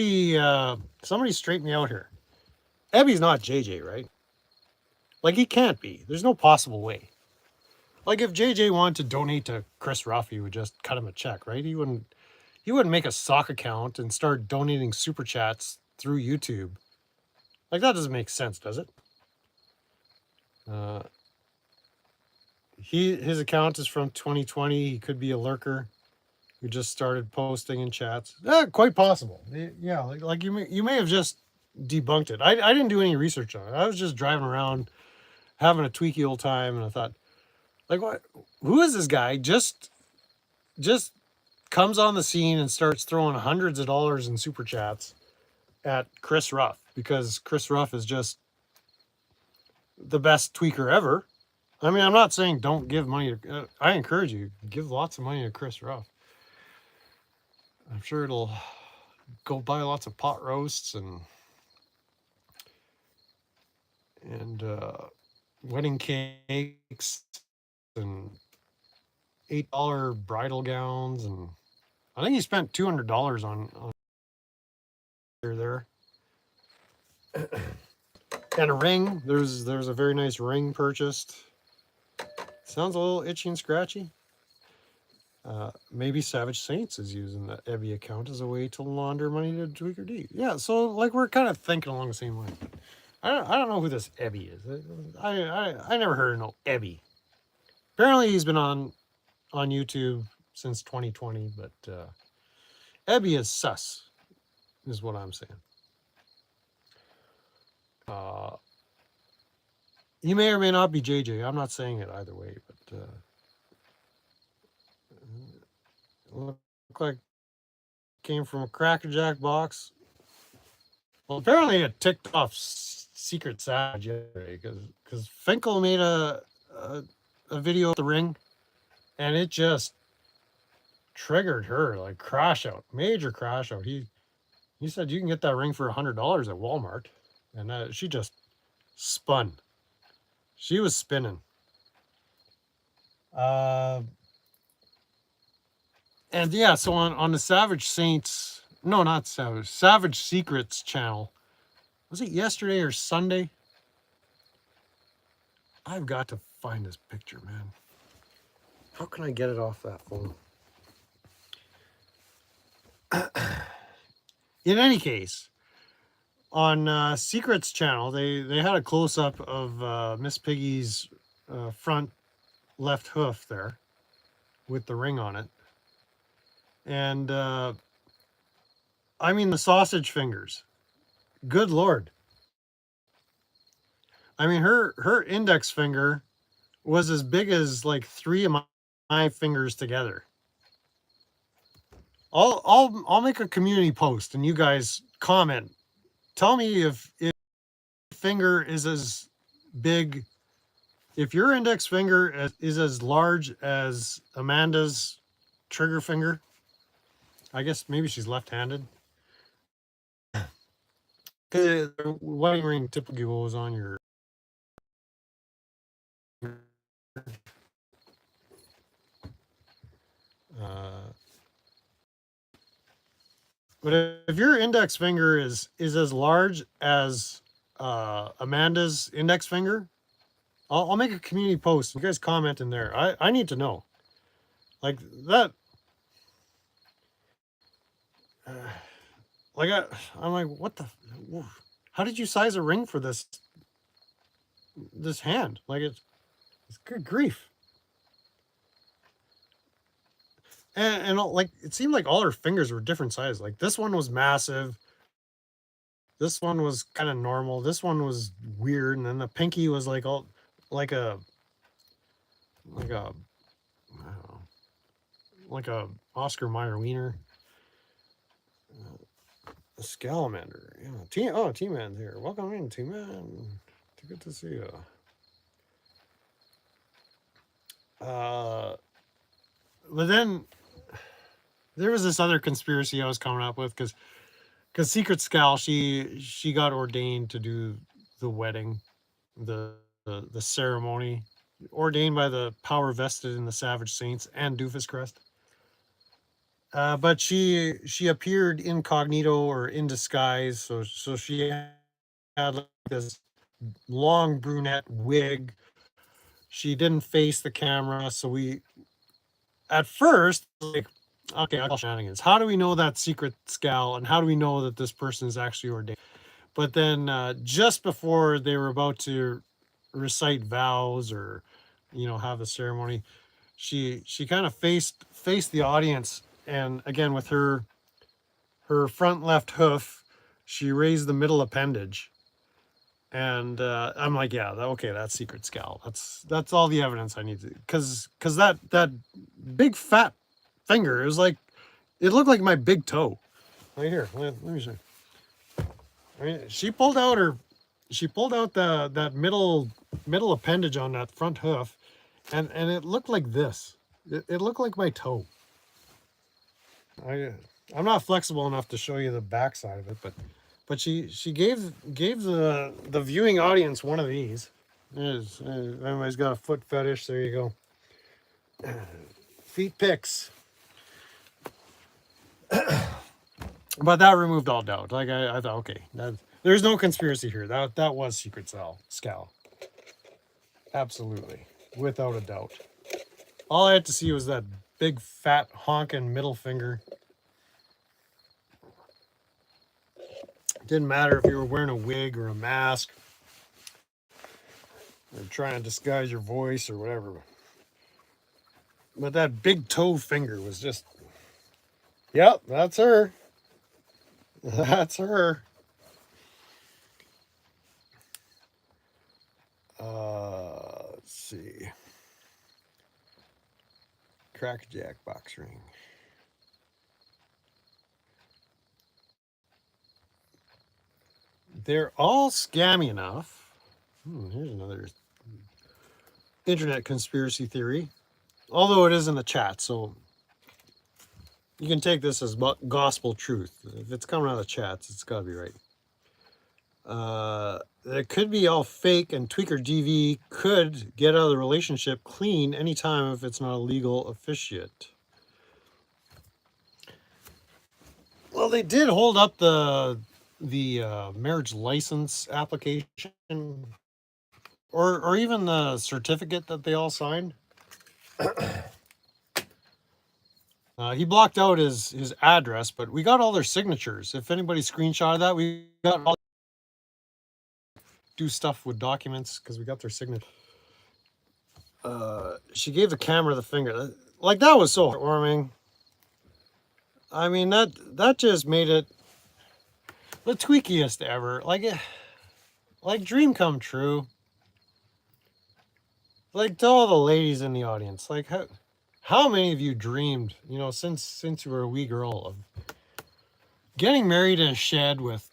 S1: me out here. Ebby's not JJ, right? Like, he can't be. There's no possible way. Like, if JJ wanted to donate to Chris Ruff, he would just cut him a check, right? He wouldn't make a sock account and start donating super chats through YouTube. Like, that doesn't make sense, does it? His account is from 2020. He could be a lurker who just started posting in chats. Quite possible. Yeah, like you may have just debunked it. I didn't do any research on it. I was just driving around having a tweaky old time, and I thought, like, what? Who is this guy? Just comes on the scene and starts throwing hundreds of dollars in super chats at Chris Ruff, because Chris Ruff is just the best tweaker ever. I mean, I'm not saying don't give money to, I encourage you, give lots of money to Chris Ruff. I'm sure it'll go buy lots of pot roasts and wedding cakes and $8 bridal gowns, and I think he spent $200 on there. And a ring. There's a very nice ring purchased. Sounds a little itchy and scratchy. Maybe Savage Saints is using the Ebby account as a way to launder money to Tweaker D. Yeah, so like we're kind of thinking along the same line. I don't know who this Ebby is. I never heard of no Ebby. Apparently he's been on YouTube since 2020, but Ebby is sus, is what I'm saying. He may or may not be JJ. I'm not saying it either way, but look like came from a Cracker Jack box. Well, apparently it ticked off Secret Savage yesterday because Finkel made a video of the ring, and it just triggered her, like crash out, major crash out. He said you can get that ring for $100 at Walmart, and she just spun. She was spinning. And yeah, so on the Savage Saints, no, not Savage Secrets channel, was it yesterday or Sunday? I've got to find this picture, man. How can I get it off that phone? In any case, on Secrets channel, they had a close-up of Miss Piggy's front left hoof there with the ring on it. And I mean the sausage fingers. Good Lord. I mean her index finger was as big as like 3 of my fingers together. I'll make a community post and you guys comment. Tell me if finger is as big, if your index finger is as large as Amanda's trigger finger. I guess maybe she's left-handed. Because the wedding ring typically goes on your but if your index finger is as large as Amanda's index finger, I'll make a community post. You guys comment in there. I need to know. Like that. I'm like, what the? How did you size a ring for this hand? Like it's good grief. And like it seemed like all her fingers were different size. Like this one was massive. This one was kind of normal. This one was weird, and then the pinky was like all like a I don't know, like a Oscar Mayer wiener. A Scalamander. Yeah. T-Man's here. Welcome in, T-Man. Good to see you. But then there was this other conspiracy I was coming up with because Secret Scal, she got ordained to do the wedding, the ceremony, ordained by the power vested in the Savage Saints and Doofus Crest. But she appeared incognito or in disguise, so she had like this long brunette wig. She didn't face the camera, so we at first like, okay, I call shenanigans. How do we know that's Secret Scal, and how do we know that this person is actually ordained? But then just before they were about to recite vows or have a ceremony, she kind of faced the audience, and again with her front left hoof, she raised the middle appendage, And I'm like, yeah, okay, that's secret scowl. That's all the evidence I need to, because that big fat finger, it was like, it looked like my big toe. Right here, let me show you. I mean, she pulled out that middle appendage on that front hoof, and it looked like this. It looked like my toe. I'm not flexible enough to show you the backside of it, but she gave the viewing audience one of these. Everybody's got a foot fetish. There you go. Feet pics. But that removed all doubt. Like I thought, okay, there's no conspiracy here. That was secret scowl. Absolutely, without a doubt. All I had to see was that big fat honking middle finger. Didn't matter if you were wearing a wig or a mask or trying to disguise your voice or whatever. But that big toe finger was just, yep, that's her. That's her. Let's see. Crackjack box ring. They're all scammy enough. Here's another internet conspiracy theory. Although it is in the chat, so you can take this as gospel truth. If it's coming out of the chats, it's got to be right. It could be all fake, and Tweaker DV could get out of the relationship clean anytime if it's not a legal officiate. Well, they did hold up the marriage license application, or even the certificate that they all signed. He blocked out his address, but we got all their signatures. If anybody screenshotted that, we got all do stuff with documents because we got their signature. She gave the camera the finger. Like, that was so heartwarming. I mean, that just made it the tweakiest ever. Like dream come true. Like, to all the ladies in the audience, like how many of you dreamed, since you were a wee girl, of getting married in a shed with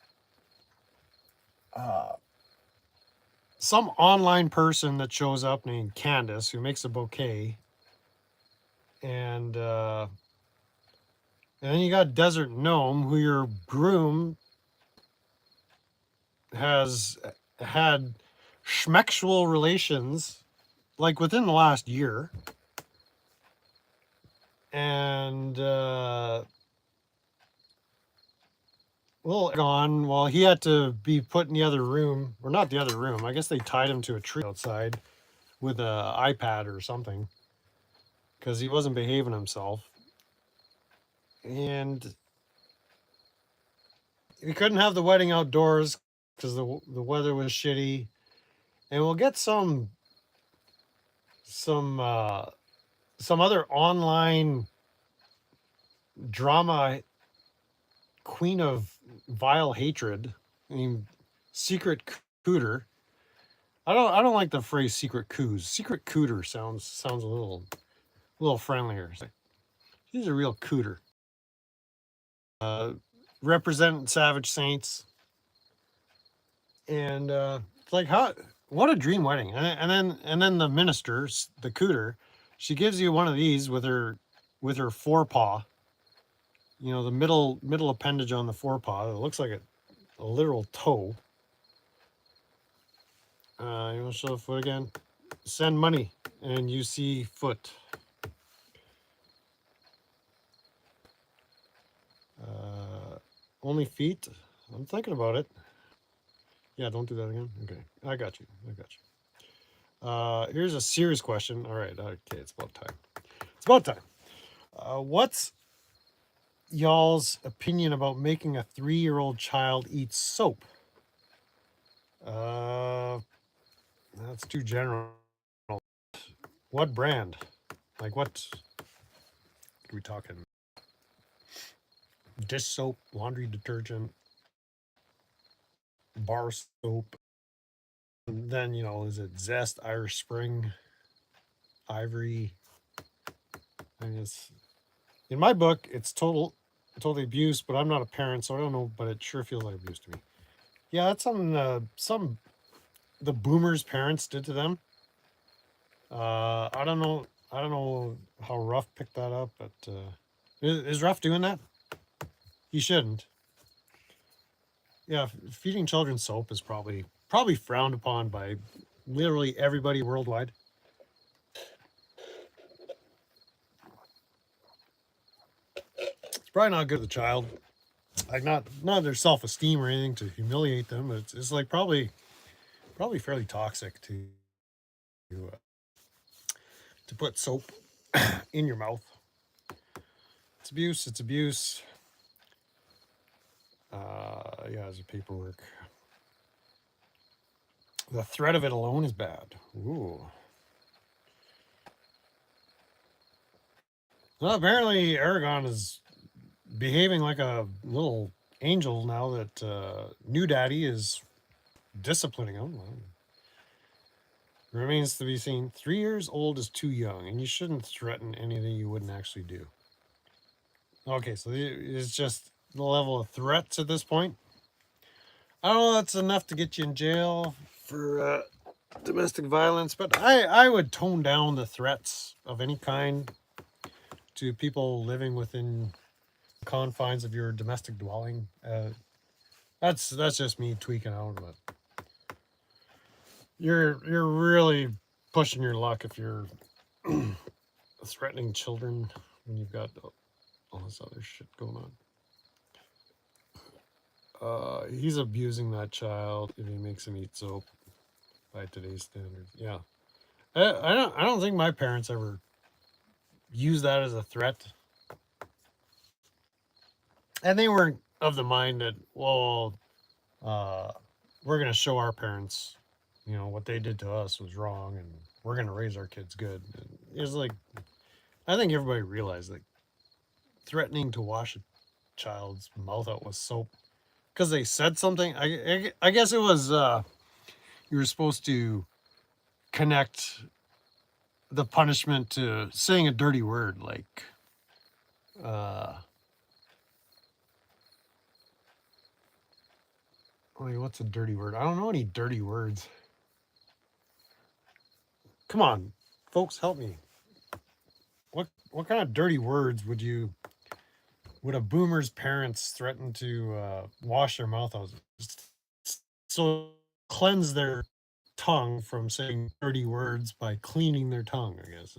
S1: some online person that shows up named Candace who makes a bouquet, and then you got Desert Gnome, who your groom has had schmexual relations like within the last year, and well, gone. Well, he had to be put in the other room, or not the other room. I guess they tied him to a tree outside with a iPad or something because he wasn't behaving himself, and we couldn't have the wedding outdoors because the weather was shitty. And we'll get some other online drama queen of vile hatred. I mean, secret cooter. I don't like the phrase secret coos. Secret cooter sounds a little friendlier. He's a real cooter. Represent Savage Saints, and it's like, what a dream wedding. And then the minister, the cooter, she gives you one of these with her forepaw. The middle appendage on the forepaw. It looks like a literal toe. You want to show the foot again? Send money, and you see foot. Only feet? I'm thinking about it. Yeah, don't do that again. Okay, I got you. Here's a serious question. All right, okay, it's about time. What's y'all's opinion about making a 3-year-old child eat soap? That's too general. What brand? Like, what are we talking? Dish soap, laundry detergent, bar soap, then, you know, is it Zest, Irish Spring, Ivory? I mean, it's in my book, it's totally abuse, but I'm not a parent, so I don't know, but it sure feels like abuse to me. Yeah, that's something some the boomers' parents did to them. I don't know. I don't know how Ruff picked that up, but is Ruff doing that? He shouldn't. Yeah, feeding children soap is probably frowned upon by literally everybody worldwide. It's probably not good for the child. Like not their self esteem or anything to humiliate them. But it's like probably fairly toxic uh, to put soap in your mouth. It's abuse. It's abuse. Yeah, it's paperwork. The threat of it alone is bad. Ooh. Well, apparently Aragon is behaving like a little angel now that new daddy is disciplining him. Well, remains to be seen. 3 years old is too young, and you shouldn't threaten anything you wouldn't actually do. Okay, so it's just the level of threats at this point. I don't know. That's enough to get you in jail for domestic violence, but I would tone down the threats of any kind to people living within confines of your domestic dwelling. That's just me tweaking out, but you're really pushing your luck if you're threatening children when you've got all this other shit going on. He's abusing that child if he makes him eat soap by today's standards. Yeah, I don't think my parents ever used that as a threat, and they weren't of the mind that uh, we're gonna show our parents, you know, what they did to us was wrong, and we're gonna raise our kids good. And it's like I think everybody realized that threatening to wash a child's mouth out with soap because they said something. I guess it was you were supposed to connect the punishment to saying a dirty word like uh wait, what's a dirty word? I don't know any dirty words. Come on, folks, help me. What kind of dirty words would a boomer's parents threaten to wash their mouth out so cleanse their tongue from saying dirty words by cleaning their tongue? I guess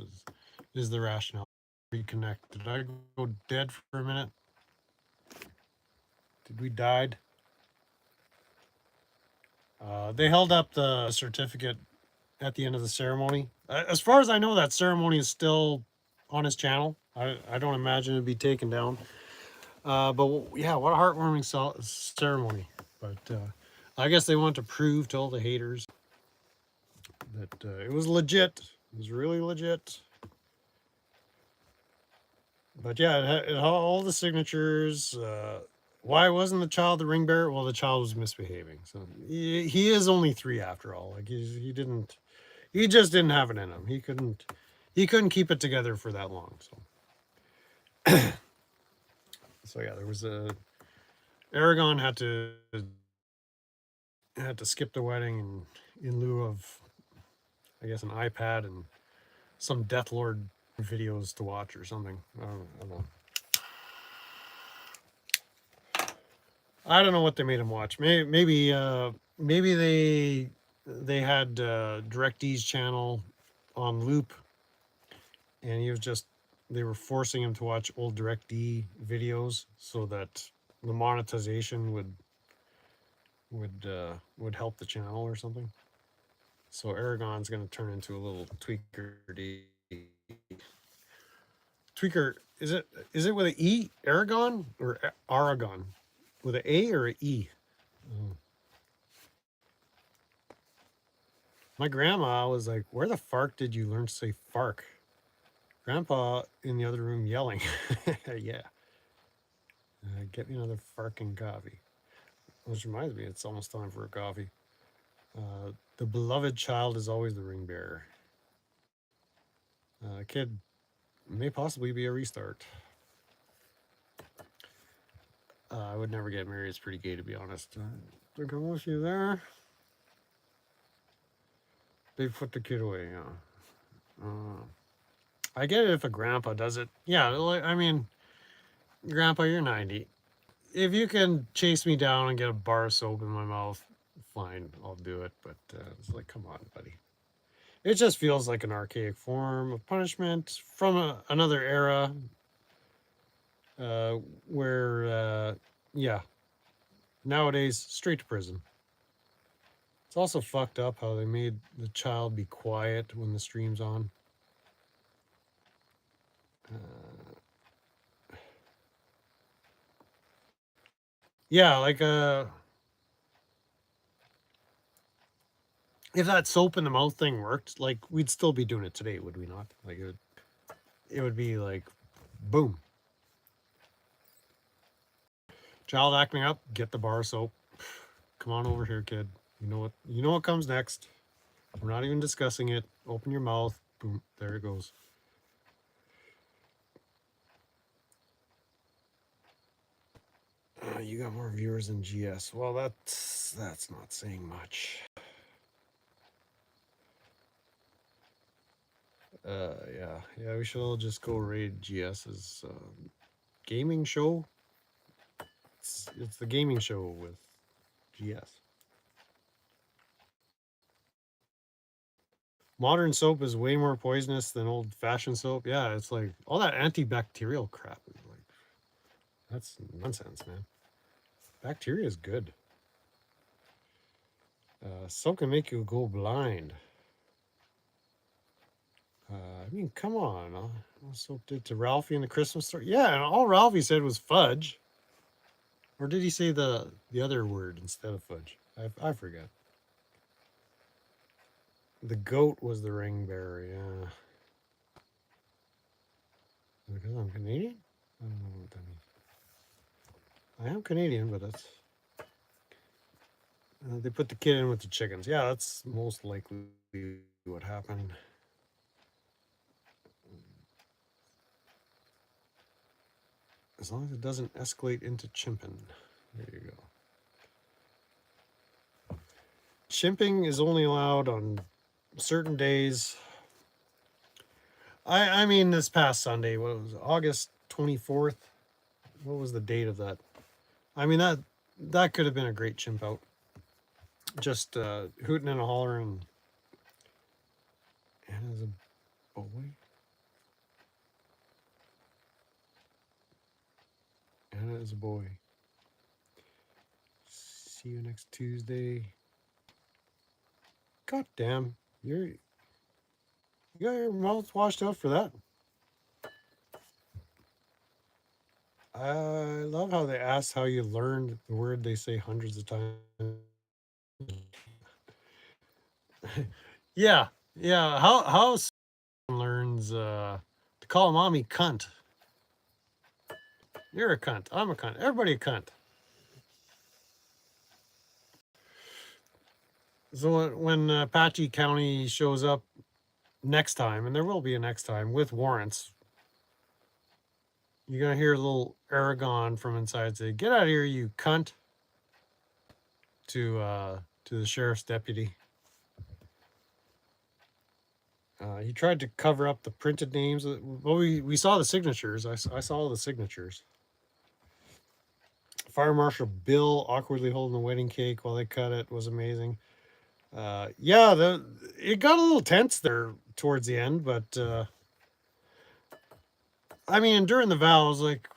S1: is the rationale. Reconnect. Did I go dead for a minute? Did we died? They held up the certificate at the end of the ceremony. As far as I know, that ceremony is still on his channel. I don't imagine it'd be taken down. But yeah, what a heartwarming ceremony. But I guess they want to prove to all the haters that it was legit. It was really legit. But yeah, it had all the signatures. Why wasn't the child the ring bearer? Well, the child was misbehaving. So he is only 3 after all. Like he just didn't have it in him. He couldn't keep it together for that long. So yeah, there was a Aragon had to skip the wedding in lieu of, I guess, an iPad and some Death Lord videos to watch or something. I don't know. I don't know what they made him watch. Maybe they had DirectD's channel on loop, and they were forcing him to watch old DirectD videos so that the monetization would help the channel or something. So Aragon's going to turn into a little tweaker. Tweaker, is it with an E? Aragon or Aragon? With an A or an E? Oh. My grandma was like, "Where the fark did you learn to say fark?" Grandpa in the other room yelling. Yeah. Get me another farking coffee. Which reminds me, it's almost time for a coffee. The beloved child is always the ring bearer. Kid may possibly be a restart. I would never get married. It's pretty gay, to be honest. Think I'm with you there. They put the kid away, yeah. I get it if a grandpa does it. Yeah, like, I mean, grandpa, you're 90. If you can chase me down and get a bar of soap in my mouth, fine, I'll do it. But it's like, come on, buddy. It just feels like an archaic form of punishment from another era where, yeah, nowadays, straight to prison. It's also fucked up how they made the child be quiet when the stream's on. Yeah, like if that soap in the mouth thing worked, like we'd still be doing it today, would we not? Like it would be like, boom. Child acting up, get the bar of soap. Come on over here, kid. You know what comes next. We're not even discussing it. Open your mouth. Boom. There it goes. You got more viewers than GS. Well, that's not saying much. Yeah. We should all just go raid GS's gaming show. It's the gaming show with GS. Modern soap is way more poisonous than old-fashioned soap. Yeah, it's like all that antibacterial crap. Like, that's nonsense, man. Bacteria is good. Soap can make you go blind. I mean, come on. Soap did to Ralphie in the Christmas story. Yeah, and all Ralphie said was fudge. Or did he say the other word instead of fudge? I forget. The goat was the ring bearer, yeah. Because I'm Canadian? I don't know what that means. I am Canadian, but that's... they put the kid in with the chickens. Yeah, that's most likely what happened. As long as it doesn't escalate into chimping. There you go. Chimping is only allowed on certain days. I mean, this past Sunday, what was it, August 24th? What was the date of that? I mean, that could have been a great chimp out. Just hooting and a hollering. Anna's a boy. Anna is a boy. See you next Tuesday. God damn, you got your mouth washed out for that. I love how they ask how you learned the word they say hundreds of times. Yeah. How learns to call mommy cunt. You're a cunt. I'm a cunt. Everybody a cunt. So when Apache County shows up next time, and there will be a next time with warrants, you're gonna hear a little Aragon from inside say, "Get out of here, you cunt!" to the sheriff's deputy. He tried to cover up the printed names. Well, we saw the signatures. I saw the signatures. Fire Marshal Bill awkwardly holding the wedding cake while they cut it was amazing. Yeah, it got a little tense there towards the end, but I mean, during the vows, like,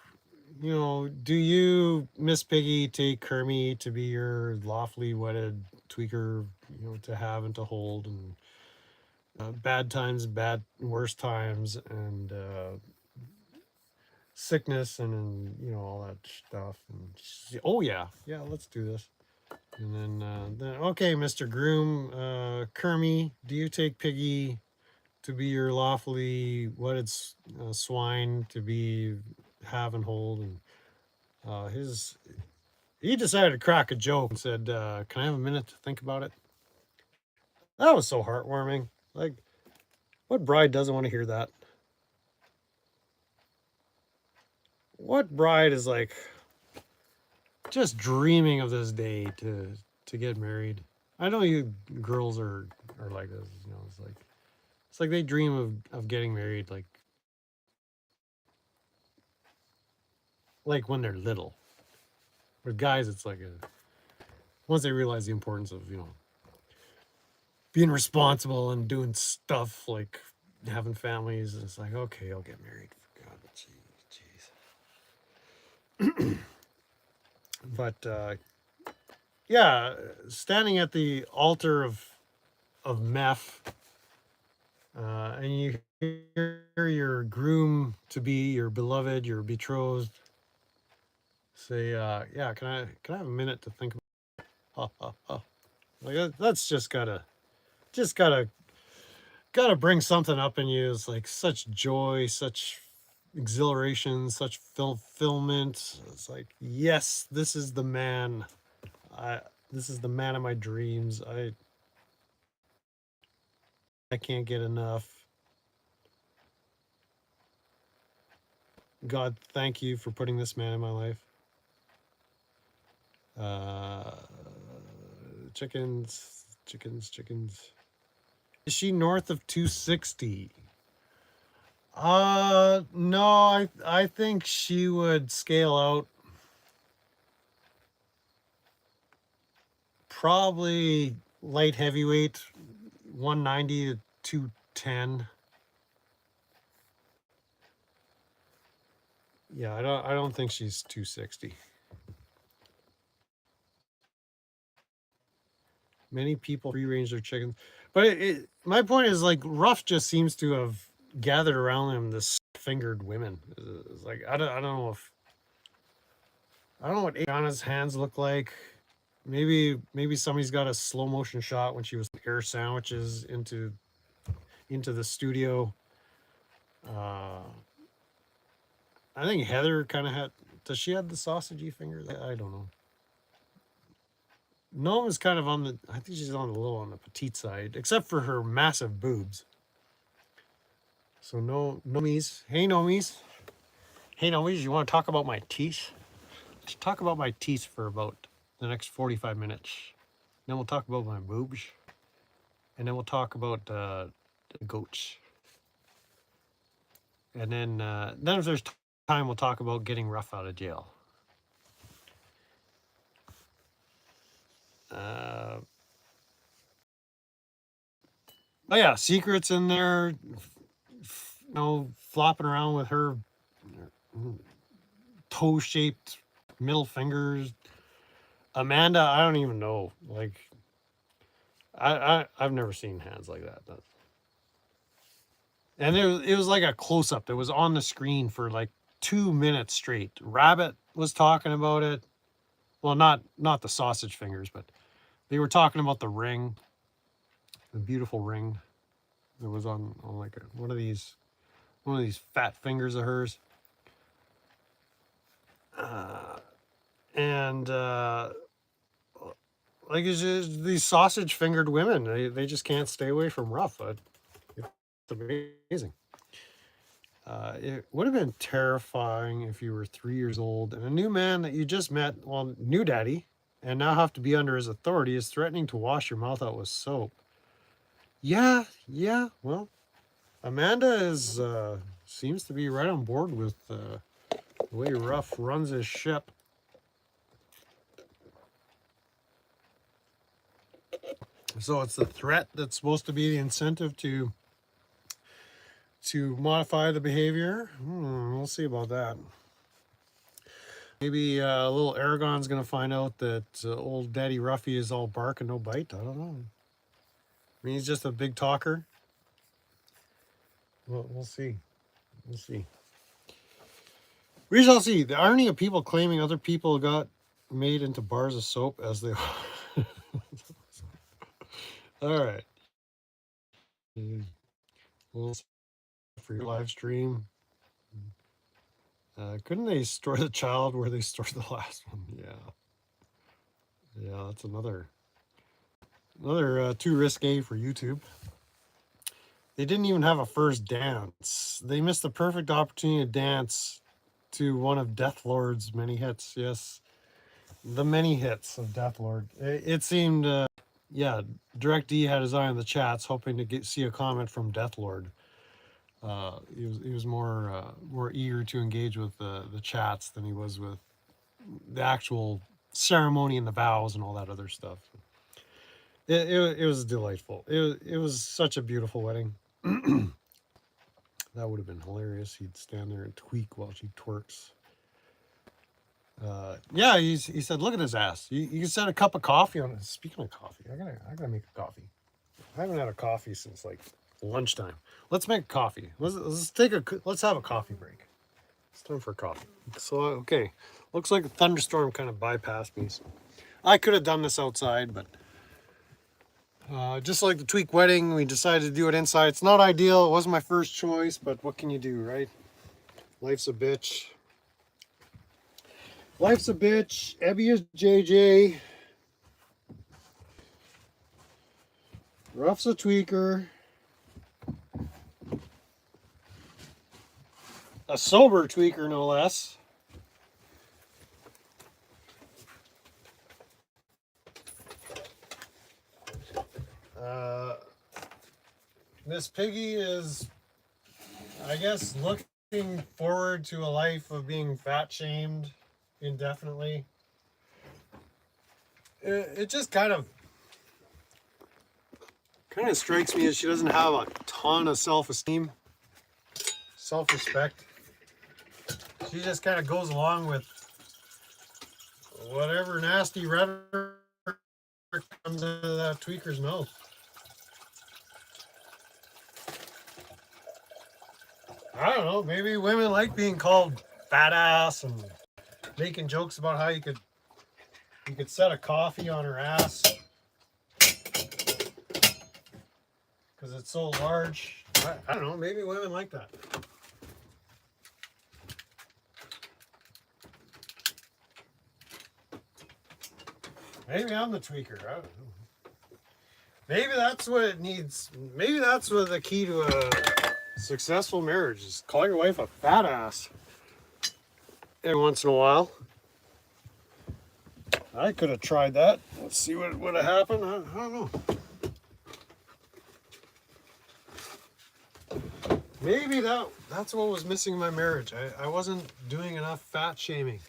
S1: you know, do you, Miss Piggy, take Kermie to be your lawfully wedded tweaker, you know, to have and to hold, and bad times, worst times, and sickness, and you know, all that stuff. And oh yeah, let's do this. And then okay, Mr. Groom, Kermie, do you take Piggy to be your lawfully wedded swine to be have and hold? And he decided to crack a joke and said, "Can I have a minute to think about it?" That was so heartwarming. Like, what bride doesn't want to hear that? What bride is like just dreaming of this day to get married? I know you girls are like this, you know. It's like they dream of getting married like when they're little. With guys, it's like once they realize the importance of being responsible and doing stuff like having families, it's like, okay, I'll get married. For God, jeez. But yeah, standing at the altar of meth, and you hear your groom to be, your beloved, your betrothed, say, "Yeah, can I have a minute to think about?" Ha, ha, ha. Like that's just gotta bring something up in you. It's like such joy, such exhilaration, such fulfillment. It's like, yes, this is the man. I this is the man of my dreams. I can't get enough. God, thank you for putting this man in my life. Uh, chickens. Is she north of 260? No, I think she would scale out probably light heavyweight, 190 to 210. Yeah, I don't think she's 260. Many people free range their chickens, but my point is like Ruff just seems to have gathered around him this fingered women. It's like I don't know if I don't know what Adriana's hands look like. Maybe somebody's got a slow motion shot when she was air sandwiches into the studio. Uh, I think Heather kind of had. Does she have the sausagey fingers? I don't know. Noam is kind of on the. I think she's on the little on the petite side, except for her massive boobs. So no Nomies. Hey Nomies. Hey Nomies, you want to talk about my teeth? Let's talk about my teeth for about the next 45 minutes. Then we'll talk about my boobs. And then we'll talk about goats. And then if there's time, we'll talk about getting Ruff out of jail. Oh yeah, Secret's in there, flopping around with her toe-shaped middle fingers. Amanda, I don't even know. Like, I've never seen hands like that. And it was like a close-up that was on the screen for like 2 minutes straight. Rabbit was talking about it. Well, not the sausage fingers, but they were talking about the ring, the beautiful ring that was on like one of these fat fingers of hers. And like it's just these sausage fingered women, they just can't stay away from Ruff. It's amazing. It would have been terrifying if you were 3 years old and a new man that you just met, well, new daddy, and now have to be under his authority is threatening to wash your mouth out with soap. Yeah. Well, Amanda is seems to be right on board with the way Ruff runs his ship. So it's the threat that's supposed to be the incentive to modify the behavior. We'll see about that. Maybe little Aragon's going to find out that old Daddy Ruffy is all bark and no bite. I don't know. I mean, he's just a big talker. We'll see. We'll see. We shall see. The irony of people claiming other people got made into bars of soap as they. All right. Well, for your live stream. Couldn't they store the child where they stored the last one? Yeah. Yeah, that's another. Another too risque for YouTube. They didn't even have a first dance. They missed the perfect opportunity to dance to one of Deathlord's many hits. Yes, the many hits of Deathlord. It seemed, yeah, DirectD had his eye on the chats, hoping to see a comment from Deathlord. He was more eager to engage with the chats than he was with the actual ceremony and the vows and all that other stuff. It was delightful. It was such a beautiful wedding. That would have been hilarious. He'd stand there and tweak while she twerks. Yeah, he said, "Look at his ass. You can set a cup of coffee on it." Speaking of coffee, I gotta make a coffee. I haven't had a coffee since like lunchtime. Let's make coffee. Let's have a coffee break. It's time for coffee. So okay, looks like a thunderstorm kind of bypassed me. So I could have done this outside, but just like the Tweek wedding, we decided to do it inside. It's not ideal. It wasn't my first choice, but what can you do, right? Life's a bitch. Life's a bitch. Ebby is JJ. Ruff's a tweaker. A sober tweaker, no less. Miss Piggy is, I guess, looking forward to a life of being fat shamed indefinitely. It just kind of strikes me as she doesn't have a ton of self-esteem, self-respect. She just kind of goes along with whatever nasty rhetoric comes out of that tweaker's mouth. I don't know, maybe women like being called fat ass and making jokes about how you could set a coffee on her ass because it's so large. I don't know, maybe women like that. Maybe I'm the tweaker. I don't know. Maybe that's what it needs. Maybe that's what the key to a successful marriage is. Call your wife a fat ass every once in a while. I could have tried that. Let's see what would have happened. I don't know. Maybe that's what was missing in my marriage. I wasn't doing enough fat shaming.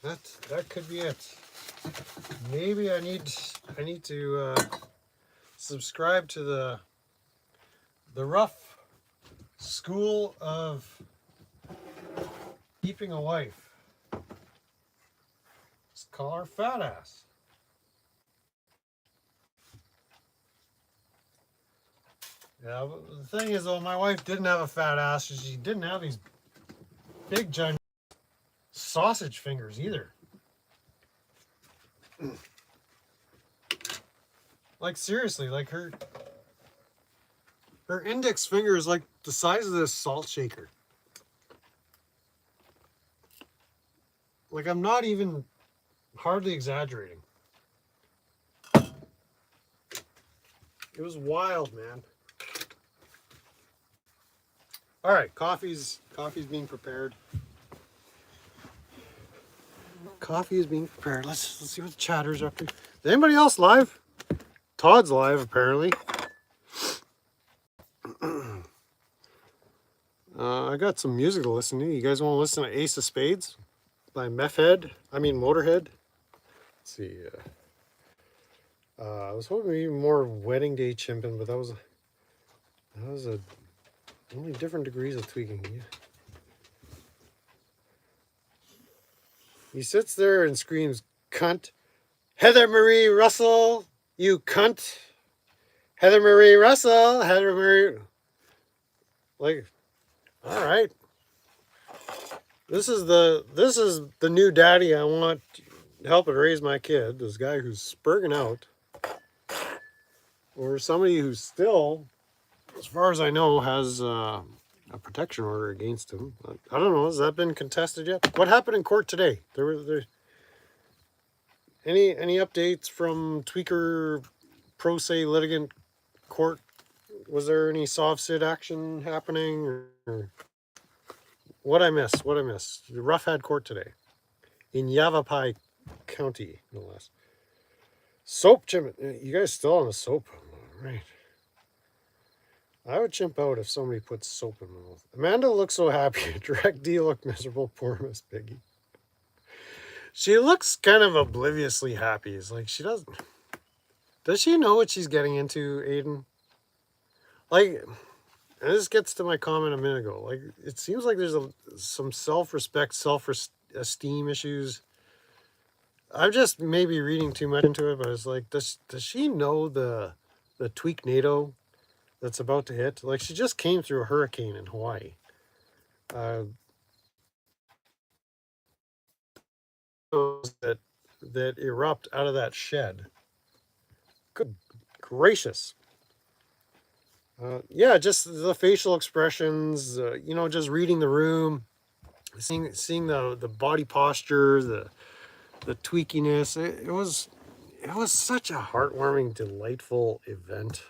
S1: That could be it. Maybe I need to subscribe to the rough school of keeping a wife. Just call her fat ass. Yeah, but the thing is though, my wife didn't have a fat ass. She didn't have these big giant sausage fingers either. Like seriously, like her index finger is like the size of this salt shaker. Like I'm not even hardly exaggerating. It was wild, man. All right, coffee's being prepared. Coffee is being prepared. Let's see what the chatters are up to. Is anybody else live? Todd's live apparently. I got some music to listen to. You guys want to listen to Ace of Spades by Motorhead? Let's see. I was hoping maybe more Wedding Day chimping, but that was a only different degrees of tweaking. Yeah. He sits there and screams, "Cunt! Heather Marie Russell, you cunt! Heather Marie Russell, Heather Marie." Like, all right. This is the new daddy I want helping raise my kid. This guy who's spurging out, or somebody who's still, as far as I know, has a protection order against him. I don't know. Has that been contested yet? What happened in court today? Any updates from Tweaker pro se litigant court? Was there any soft sit action happening, or what I missed? What I missed? The Rough had court today in Yavapai County, no less. Soap, Jim. You guys still on the soap? All right. I would chimp out if somebody put soap in my mouth. Amanda looks so happy. Direct D looked miserable. Poor Miss Piggy. She looks kind of obliviously happy. It's like she doesn't. Does she know what she's getting into, Aiden? Like, and this gets to my comment a minute ago. Like, it seems like there's some self-respect, self-esteem issues. I'm just maybe reading too much into it, but it's like, does she know the tweak NATO that's about to hit? Like, she just came through a hurricane in Hawaii. That erupt out of that shed. Good gracious. Yeah, just the facial expressions, just reading the room, seeing the body posture, the tweakiness. It was such a heartwarming, delightful event.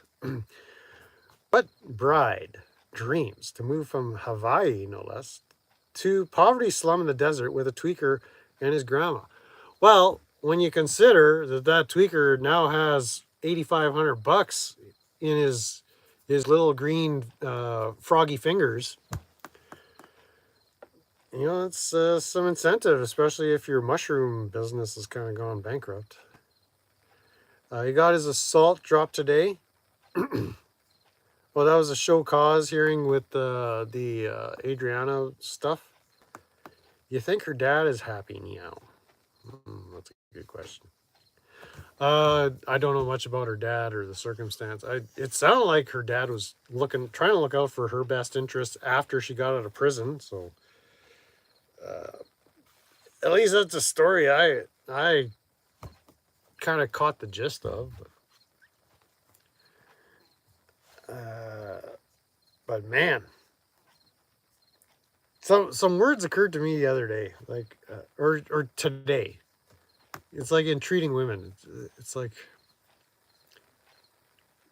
S1: But bride dreams to move from Hawaii, no less, to poverty slum in the desert with a tweaker and his grandma. Well, when you consider that tweaker now has $8,500 in his little green froggy fingers, it's some incentive, especially if your mushroom business has kind of gone bankrupt. He got his assault dropped today. Well, that was a show cause hearing with the Adriana stuff. You think her dad is happy now? That's a good question. I don't know much about her dad or the circumstance. It sounded like her dad was trying to look out for her best interests after she got out of prison. So, at least that's a story I kind of caught the gist of. But man, some words occurred to me the other day, like or today. It's like in treating women. It's like,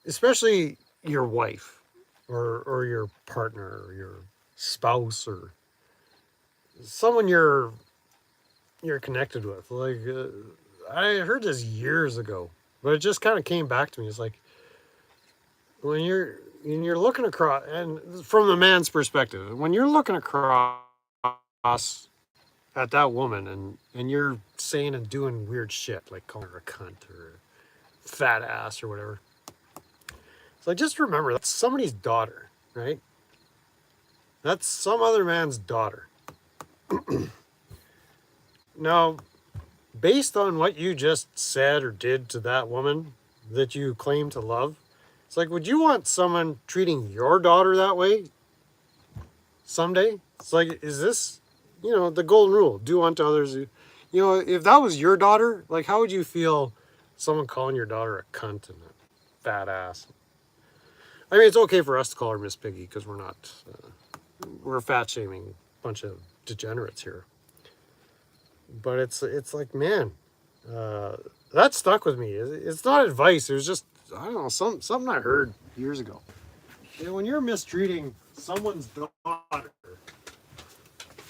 S1: especially your wife, or your partner, or your spouse, or someone you're connected with. Like I heard this years ago, but it just kind of came back to me. It's like when you're looking across, and from the man's perspective, when you're looking across at that woman and you're saying and doing weird shit, like calling her a cunt or a fat ass or whatever. It's like, just remember, that's somebody's daughter, right? That's some other man's daughter. Now, based on what you just said or did to that woman that you claim to love, it's like, would you want someone treating your daughter that way someday? It's like, is this, the golden rule? Do unto others. If that was your daughter, like, how would you feel someone calling your daughter a cunt and a fat ass? I mean, it's okay for us to call her Miss Piggy because we're not, we're a fat shaming bunch of degenerates here. But it's like, man, that stuck with me. It's not advice. It was just, I don't know, something I heard years ago. When you're mistreating someone's daughter,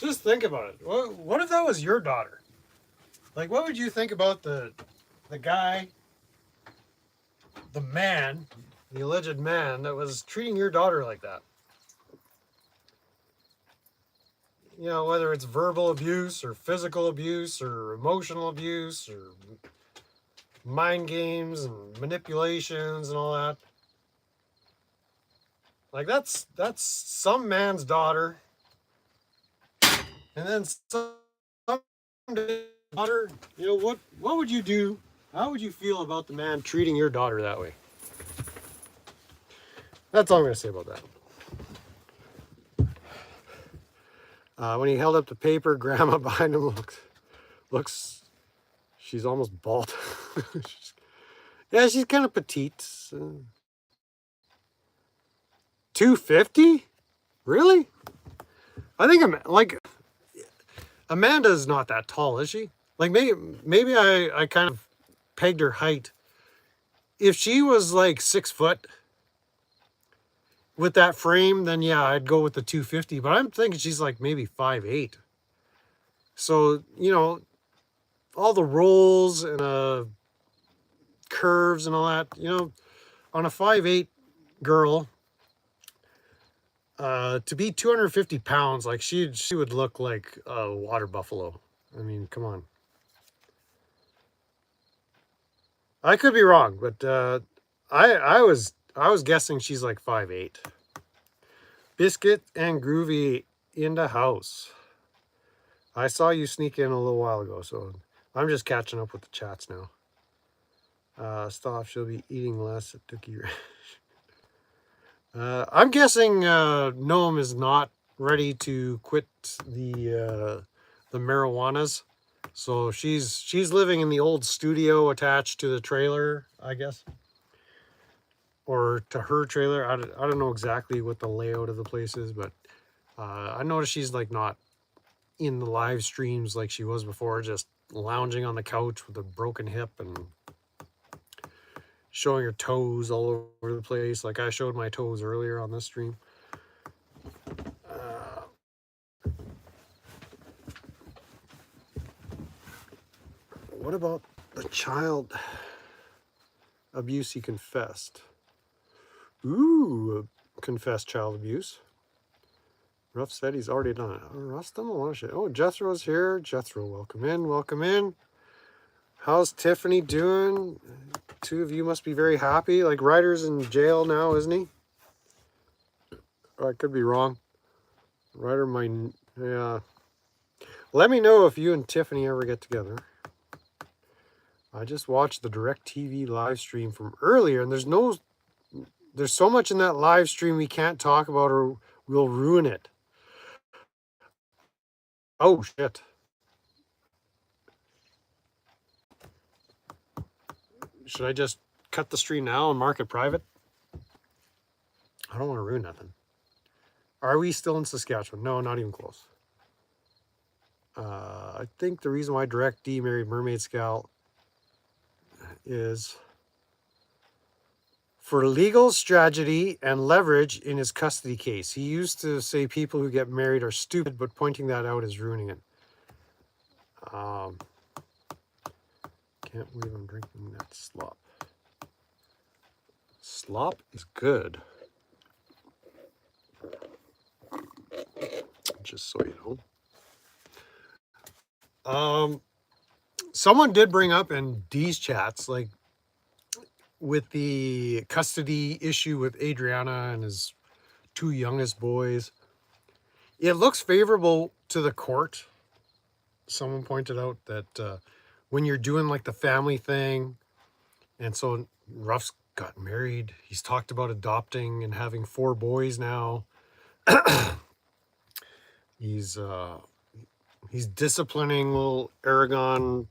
S1: just think about it. What if that was your daughter? Like, what would you think about the guy, the man, the alleged man that was treating your daughter like that? Whether it's verbal abuse or physical abuse or emotional abuse or mind games and manipulations and all that. Like, that's some man's daughter. And then some daughter, what would you do? How would you feel about the man treating your daughter that way? That's all I'm going to say about that. When he held up the paper, Grandma behind him looks, she's almost bald. She's kind of petite. $250? Really? I think Amanda's not that tall, is she? Like maybe I kind of pegged her height. If she was like 6 foot with that frame, then yeah, I'd go with the 250. But I'm thinking she's like maybe 5'8". So, all the rolls and curves and all that, on a 5'8" girl, to be 250 pounds, like she would look like a water buffalo. I mean, come on. I could be wrong, but I was guessing she's like 5'8". Biscuit and Groovy in the house. I saw you sneak in a little while ago, so I'm just catching up with the chats now. Stop, she'll be eating less at Dookie. I'm guessing Noam is not ready to quit the marijuanas. So she's living in the old studio attached to the trailer, I guess. Or to her trailer. I don't know exactly what the layout of the place is, but I noticed she's like not in the live streams like she was before, just lounging on the couch with a broken hip and showing her toes all over the place. Like I showed my toes earlier on this stream. What about the child abuse he confessed? Ooh, confessed child abuse. Ruff said he's already done it. Oh, Ruff's done a lot of shit. Oh, Jethro's here. Jethro, welcome in. Welcome in. How's Tiffany doing? Two of you must be very happy. Like Ryder's in jail now, isn't he? Oh, I could be wrong. Ryder might. Yeah. Let me know if you and Tiffany ever get together. I just watched the DirecTV live stream from earlier, and there's so much in that live stream we can't talk about or we'll ruin it. Oh, shit. Should I just cut the stream now and mark it private? I don't want to ruin nothing. Are we still in Saskatchewan? No, not even close. I think the reason why DirecD married Mermaid Scout is for legal strategy and leverage in his custody case. He used to say people who get married are stupid, but pointing that out is ruining it. Can't believe I'm drinking that slop. Slop is good. Just so you know. Someone did bring up in Dee's chats, like with the custody issue with Adriana and his two youngest boys, it looks favorable to the court. Someone pointed out that when you're doing like the family thing, and so Ruff's got married, he's talked about adopting and having 4 boys now. He's disciplining little Aragon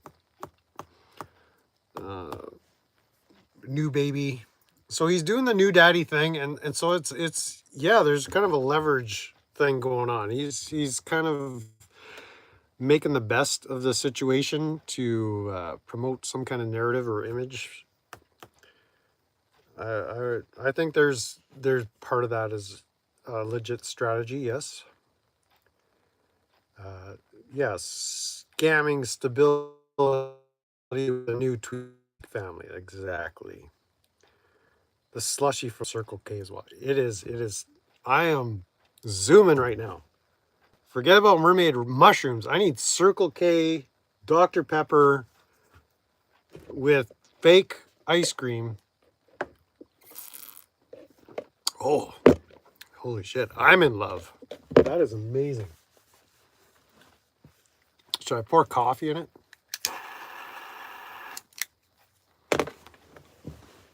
S1: new baby. So he's doing the new daddy thing, and so it's yeah, there's kind of a leverage thing going on. He's kind of making the best of the situation to promote some kind of narrative or image. I think there's part of that is a legit strategy, yes. Yes, scamming stability with the new Tweek family, exactly. The slushy from Circle K is what it is. I am zooming right now. Forget about mermaid mushrooms. I need Circle K Dr. Pepper with fake ice cream. Oh, holy shit. I'm in love. That is amazing. Should I pour coffee in it?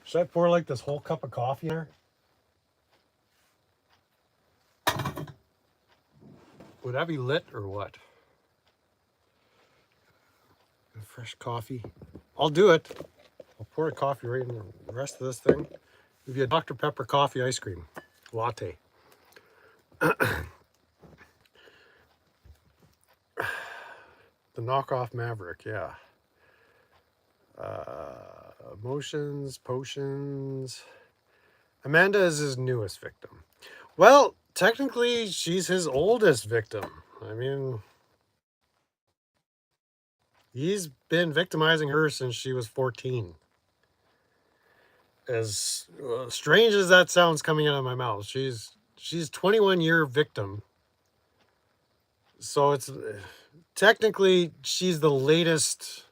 S1: Should I pour like this whole cup of coffee in there? Would that be lit or what? Fresh coffee. I'll do it. I'll pour a coffee right in the rest of this thing. Give you a Dr. Pepper coffee ice cream latte. The knockoff Maverick, yeah. Emotions, potions. Amanda is his newest victim. Well, technically, she's his oldest victim. I mean, he's been victimizing her since she was 14. As strange as that sounds coming out of my mouth, she's 21-year victim. So it's technically she's the latest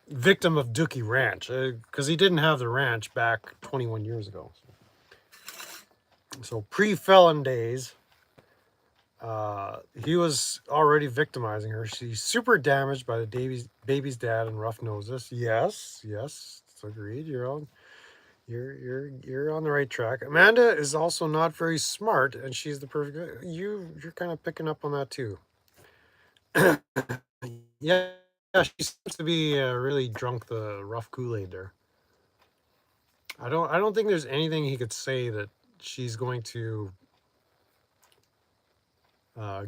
S1: victim of Dookie Ranch because he didn't have the ranch back 21 years ago. So pre-felon days, he was already victimizing her. She's super damaged by the baby's dad, and Ruff knows this. Yes, it's agreed. You're on the right track. Amanda is also not very smart, and she's the perfect. You're kind of picking up on that too. Yeah, she seems to be really drunk the rough Kool-Aid there. I don't think there's anything he could say that she's going to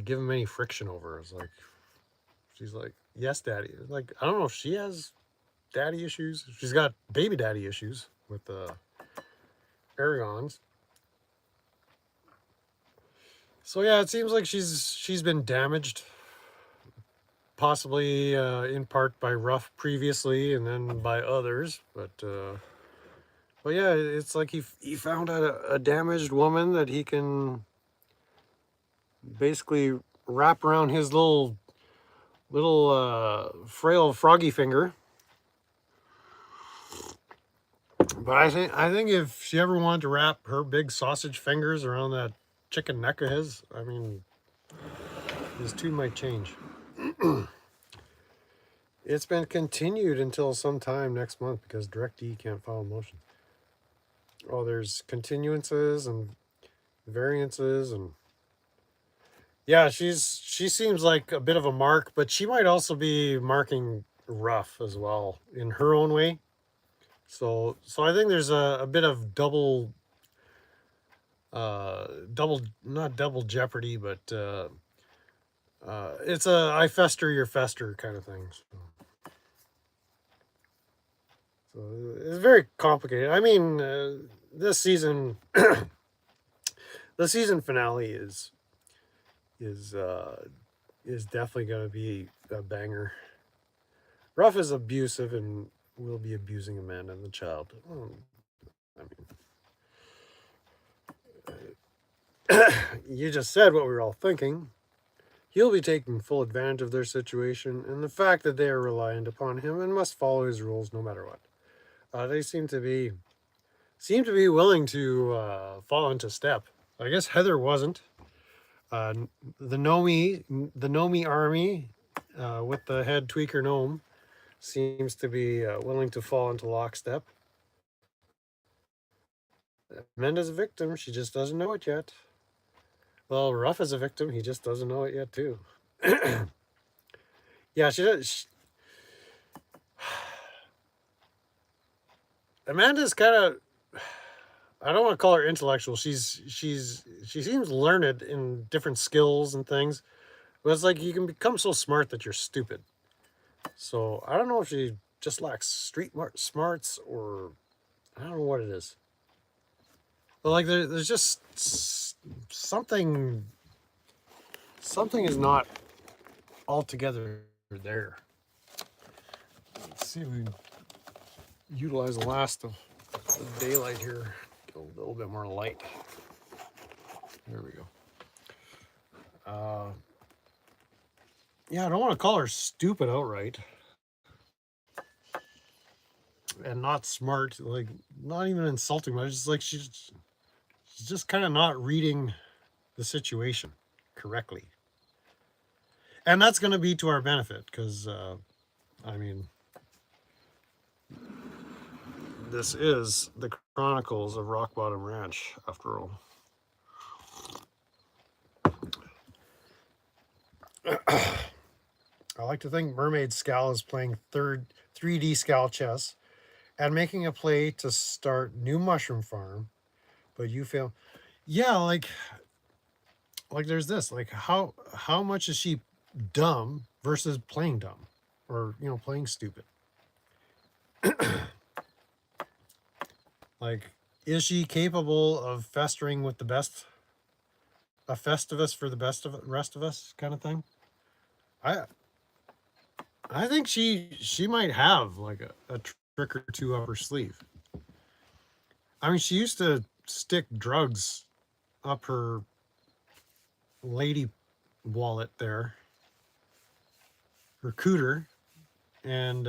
S1: give him any friction over. It's like she's like, yes, daddy. Like, I don't know if she has daddy issues. She's got baby daddy issues with the Aragons. So yeah, it seems like she's been damaged, possibly in part by Ruff previously, and then by others. But yeah, it's like he found a damaged woman that he can basically wrap around his little frail froggy finger. But I think if she ever wanted to wrap her big sausage fingers around that chicken neck of his, I mean, his tune might change. It's been continued until sometime next month because DirectD can't file a motion. Oh, there's continuances and variances, and yeah, she seems like a bit of a mark, but she might also be marking Ruff as well in her own way. So I think there's a bit of double not double jeopardy, but it's a I fester, you're fester kind of thing. So it's very complicated. I mean, this season, the season finale is definitely going to be a banger. Ruff is abusive and will be abusing Amanda and the child. I mean, you just said what we were all thinking. He'll be taking full advantage of their situation and the fact that they are reliant upon him and must follow his rules no matter what. They seem to be willing to fall into step. I guess Heather wasn't. The Nomi army, with the head tweaker gnome, seems to be willing to fall into lockstep. Amanda's a victim. She just doesn't know it yet. Well, Ruff is a victim. He just doesn't know it yet, too. Yeah, she does. Amanda's kind of, I don't want to call her intellectual. She seems learned in different skills and things. But it's like you can become so smart that you're stupid. So I don't know if she just lacks street smarts or I don't know what it is. But like there's just something is not altogether there. Let's see if we can utilize the last of the daylight here. Get a little bit more light. There we go. Yeah, I don't want to call her stupid outright. And not smart, like not even insulting, but it's just like she's just kind of not reading the situation correctly. And that's going to be to our benefit because, I mean, this is the Chronicles of Rock Bottom Ranch, after all. I like to think Mermaid Scal is playing 3D Scal chess and making a play to start new mushroom farm, but you fail. Yeah, like there's this. Like how much is she dumb versus playing dumb, or playing stupid. Like, is she capable of festering with the best, a Festivus for the best of the rest of us, kind of thing? I I think she might have like a trick or two up her sleeve. I mean, she used to stick drugs up her lady wallet there, her cooter, and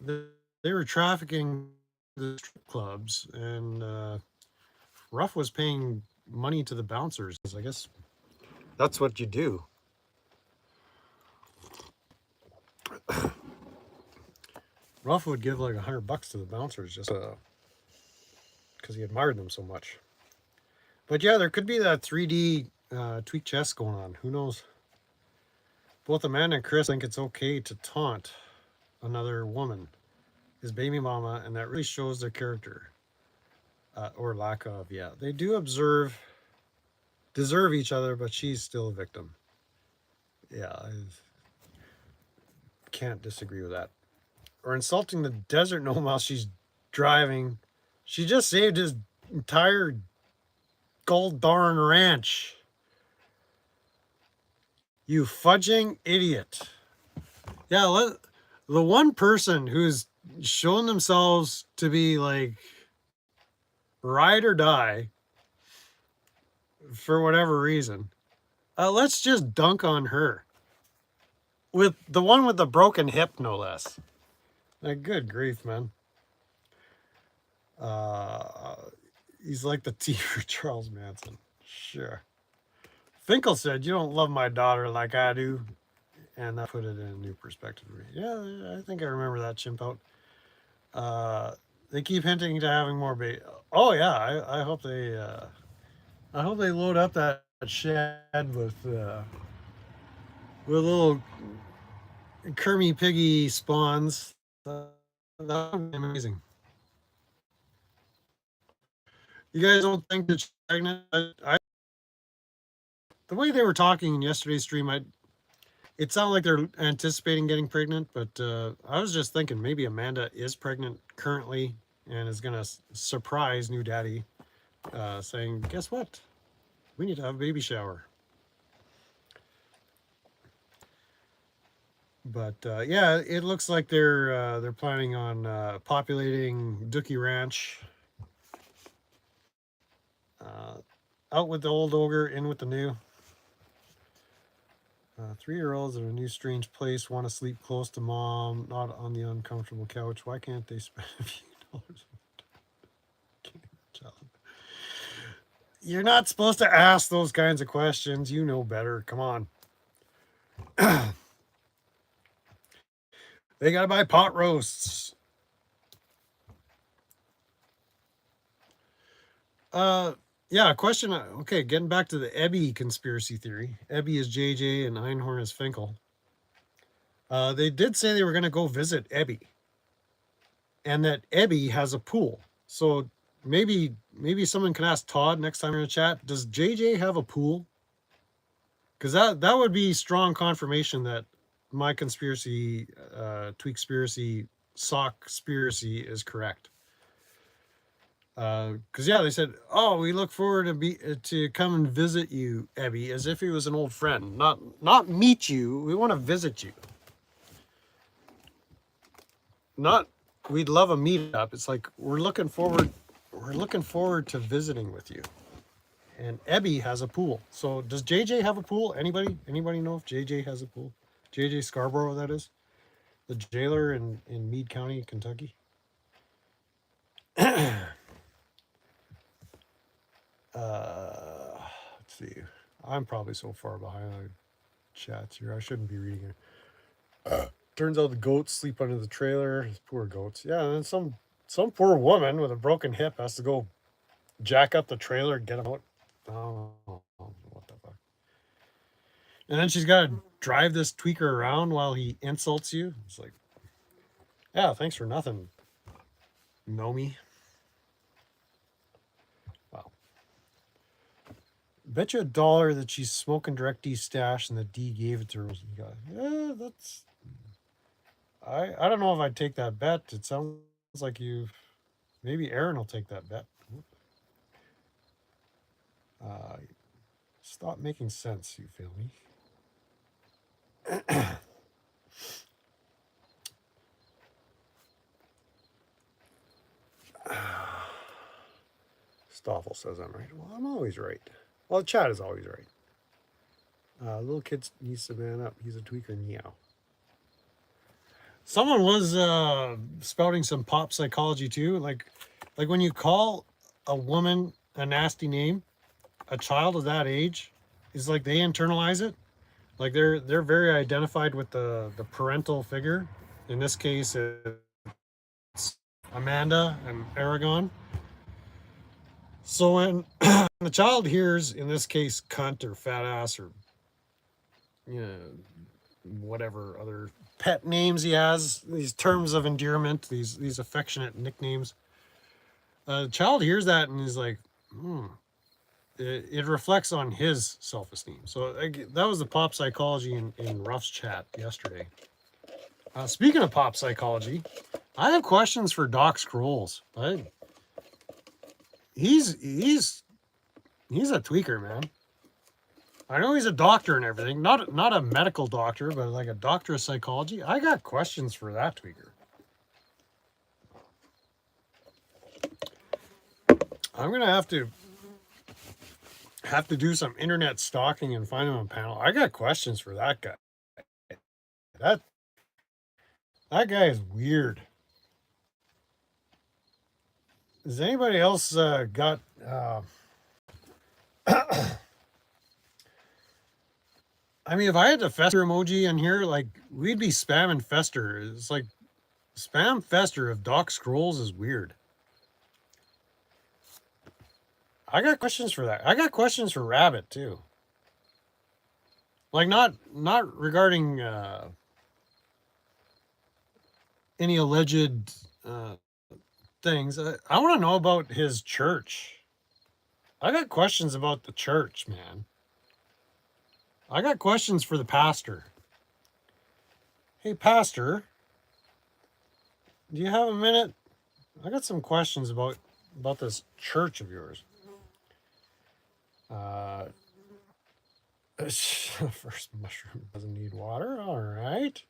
S1: they were trafficking the strip clubs, and Ruff was paying money to the bouncers. I guess that's what you do. Ruff would give like $100 to the bouncers just because he admired them so much. But yeah, there could be that 3D tweak chess going on. Who knows? Both Amanda and Chris think it's okay to taunt another woman, his baby mama, and that really shows their character or lack of. Yeah, they do deserve each other, but she's still a victim. Yeah, I can't disagree with that. Or insulting the desert gnome while she's driving. She just saved his entire gold darn ranch. You fudging idiot. Yeah, the one person who's shown themselves to be like ride or die for whatever reason, let's just dunk on her. With the one with the broken hip, no less. Like, good grief, man. He's like the T for Charles Manson. Sure. Finkel said, "You don't love my daughter like I do." And that put it in a new perspective for me. Yeah, I think I remember that chimp out. They keep hinting to having more baby. Oh yeah, I hope they load up that shed with little Kermy Piggy spawns. That would be amazing. You guys don't think that she's pregnant? The way they were talking in yesterday's stream, it sounded like they're anticipating getting pregnant, but I was just thinking maybe Amanda is pregnant currently and is going to surprise new daddy saying, guess what? We need to have a baby shower. But yeah, it looks like they're planning on populating Dookie Ranch. Out with the old ogre, in with the new. 3-year-olds in a new strange place want to sleep close to mom, not on the uncomfortable couch. Why can't they spend a few dollars? You're not supposed to ask those kinds of questions. You know better. Come on. They got to buy pot roasts. Yeah, question. Okay, getting back to the Ebby conspiracy theory. Ebby is JJ and Einhorn is Finkel. They did say they were going to go visit Ebby, and that Ebby has a pool. So maybe someone can ask Todd next time we're in a chat. Does JJ have a pool? Because that would be strong confirmation that my conspiracy, tweakspiracy, sockspiracy is correct. Because yeah, they said, "Oh, we look forward to come and visit you, Ebby," as if he was an old friend, not meet you. We want to visit you. Not we'd love a meetup. It's like we're looking forward to visiting with you. And Ebby has a pool. So does JJ have a pool? Anybody know if JJ has a pool? JJ Scarborough, that is, the jailer in Meade County, Kentucky. Let's see. I'm probably so far behind on chats here. I shouldn't be reading it. Turns out the goats sleep under the trailer. Poor goats. Yeah, and then some poor woman with a broken hip has to go jack up the trailer and get them out. Oh, what the fuck. And then she's got to drive this tweaker around while he insults you. It's like, yeah, thanks for nothing, Nomi. Wow. Bet you $1 that she's smoking direct D stash and that D gave it to her. Yeah, that's. I don't know if I'd take that bet. It sounds like you. Maybe Aaron will take that bet. Uh, Stop making sense, you feel me? Stoffel says I'm right. Well, I'm always right. Well, Chad is always right. Little kid needs to man up. He's a tweaker, meow. Someone was spouting some pop psychology too. Like when you call a woman a nasty name, a child of that age is like they internalize it. Like they're very identified with the parental figure. In this case, it's Amanda and Aragon. So when the child hears, in this case, cunt or fat ass or you know, whatever other pet names he has, these terms of endearment, these affectionate nicknames, the child hears that and is like, it reflects on his self-esteem. So that was the pop psychology in Ruff's chat yesterday. Speaking of pop psychology, I have questions for Doc Scrolls. He's a tweaker, man. I know he's a doctor and everything, not a medical doctor, but like a doctor of psychology. I got questions for that tweaker. I'm gonna have to do some internet stalking and find him a panel. I got questions for that guy. That guy is weird. Has anybody else got? I mean, if I had the Fester emoji in here, like we'd be spamming Fester. It's like spam Fester if Doc Scrolls is weird. I got questions for that. I got questions for Rabbit too. Like not regarding any alleged things. I want to know about his church. I got questions about the church, man. I got questions for the pastor. Hey, pastor, do you have a minute? I got some questions about this church of yours. First mushroom doesn't need water. All right.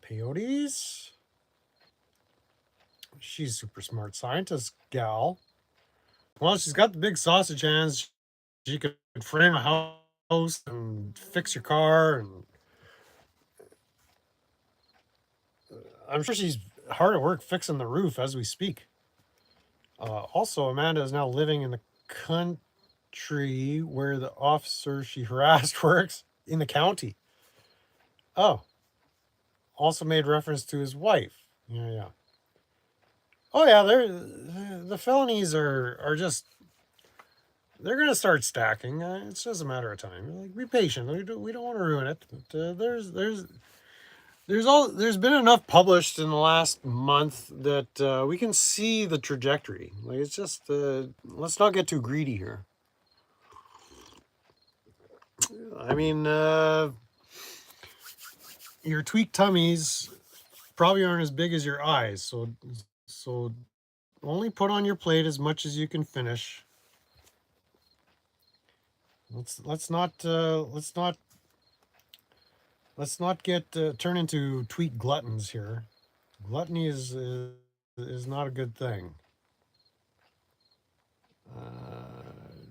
S1: Peyotes. She's super smart scientist gal. Well, she's got the big sausage hands. She could frame a house and fix your car, and I'm sure she's hard at work fixing the roof as we speak. Also, Amanda is now living in the country where the officer she harassed works in the county. Oh, also made reference to his wife. Yeah. Oh yeah, the felonies are just they're gonna start stacking. It's just a matter of time. Like, be patient. We don't want to ruin it. But there's been enough published in the last month that we can see the trajectory. Like it's just let's not get too greedy here. I mean, your tweaked tummies probably aren't as big as your eyes, so only put on your plate as much as you can finish. Let's not get turn into tweet gluttons here. Gluttony is not a good thing.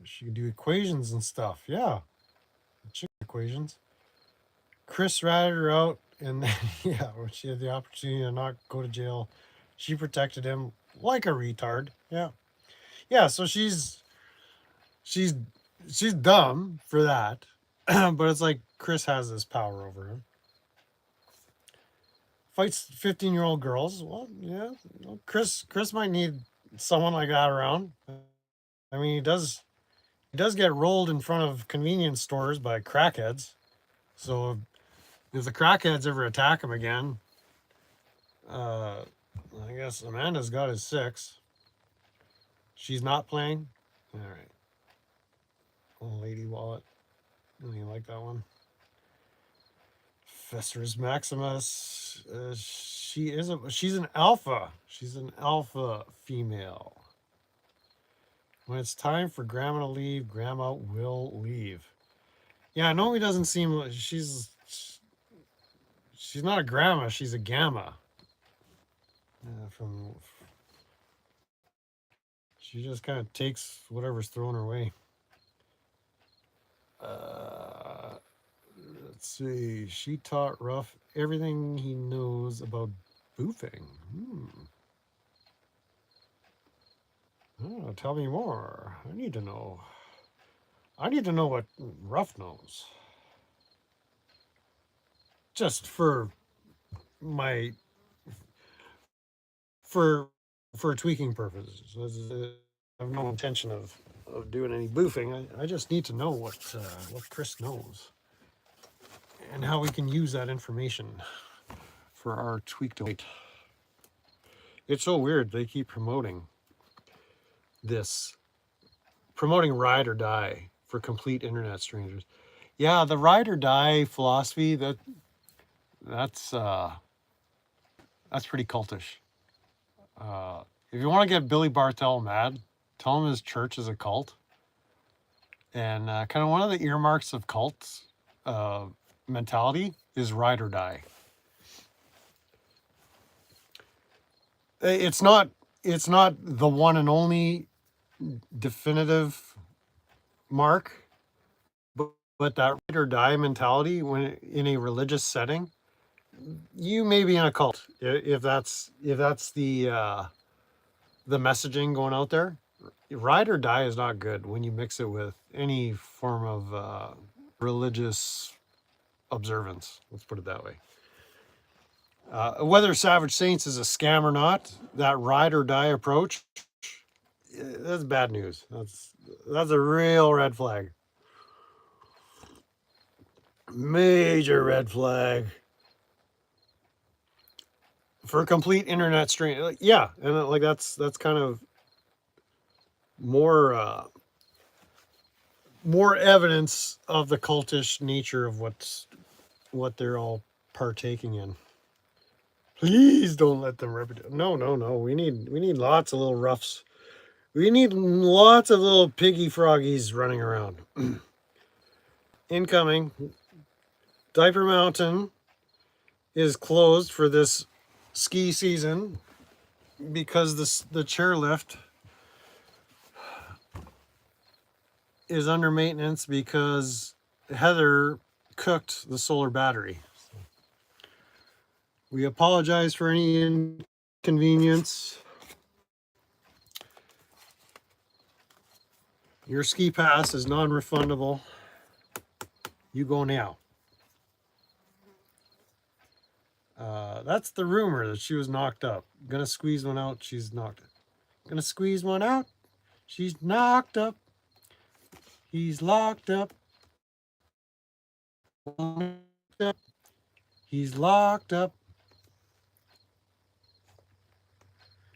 S1: She can do equations and stuff. Yeah, equations. Chris ratted her out, and then yeah, when she had the opportunity to not go to jail, she protected him like a retard. Yeah. So she's dumb for that, but it's like Chris has this power over him. Fights 15-year-old girls. Well, yeah, Chris might need someone like that around. I mean, he does get rolled in front of convenience stores by crackheads. So if the crackheads ever attack him again, I guess Amanda's got his 6. She's not playing. All right. lady wallet. Really like that one. Festus Maximus. She's an alpha. She's an alpha female. When it's time for grandma to leave, grandma will leave. Yeah, Naomi doesn't seem like she's not a grandma, she's a gamma. She just kind of takes whatever's thrown her way. Let's see. She taught Ruff everything he knows about boofing. Oh, tell me more. I need to know. I need to know what Ruff knows. Just for my for tweaking purposes. I have no intention of doing any boofing. I just need to know what Chris knows and how we can use that information for our tweak to wait. It's so weird. They keep promoting ride or die for complete internet strangers. Yeah, the ride or die philosophy, that's pretty cultish. If you want to get Billy Barthel mad, tell him his church is a cult. And kind of one of the earmarks of cults mentality is ride or die. It's not the one and only definitive mark, but that ride or die mentality, when in a religious setting, you may be in a cult if that's the messaging going out there. Ride or die is not good when you mix it with any form of religious observance. Let's put it that way. Whether Savage Saints is a scam or not, that ride or die approach, that's bad news. That's a real red flag. Major red flag. For a complete internet strain. Yeah, and like that's kind of more evidence of the cultish nature of what they're all partaking in. Please don't let them rip it. No. We need lots of little roughs. We need lots of little piggy froggies running around. Incoming. Diaper Mountain is closed for this ski season because the chairlift is under maintenance because Heather cooked the solar battery. We apologize for any inconvenience. Your ski pass is non-refundable. You go now. That's the rumor that she was knocked up. Gonna squeeze one out. She's knocked it. Gonna squeeze one out. She's knocked up. He's locked up. He's locked up.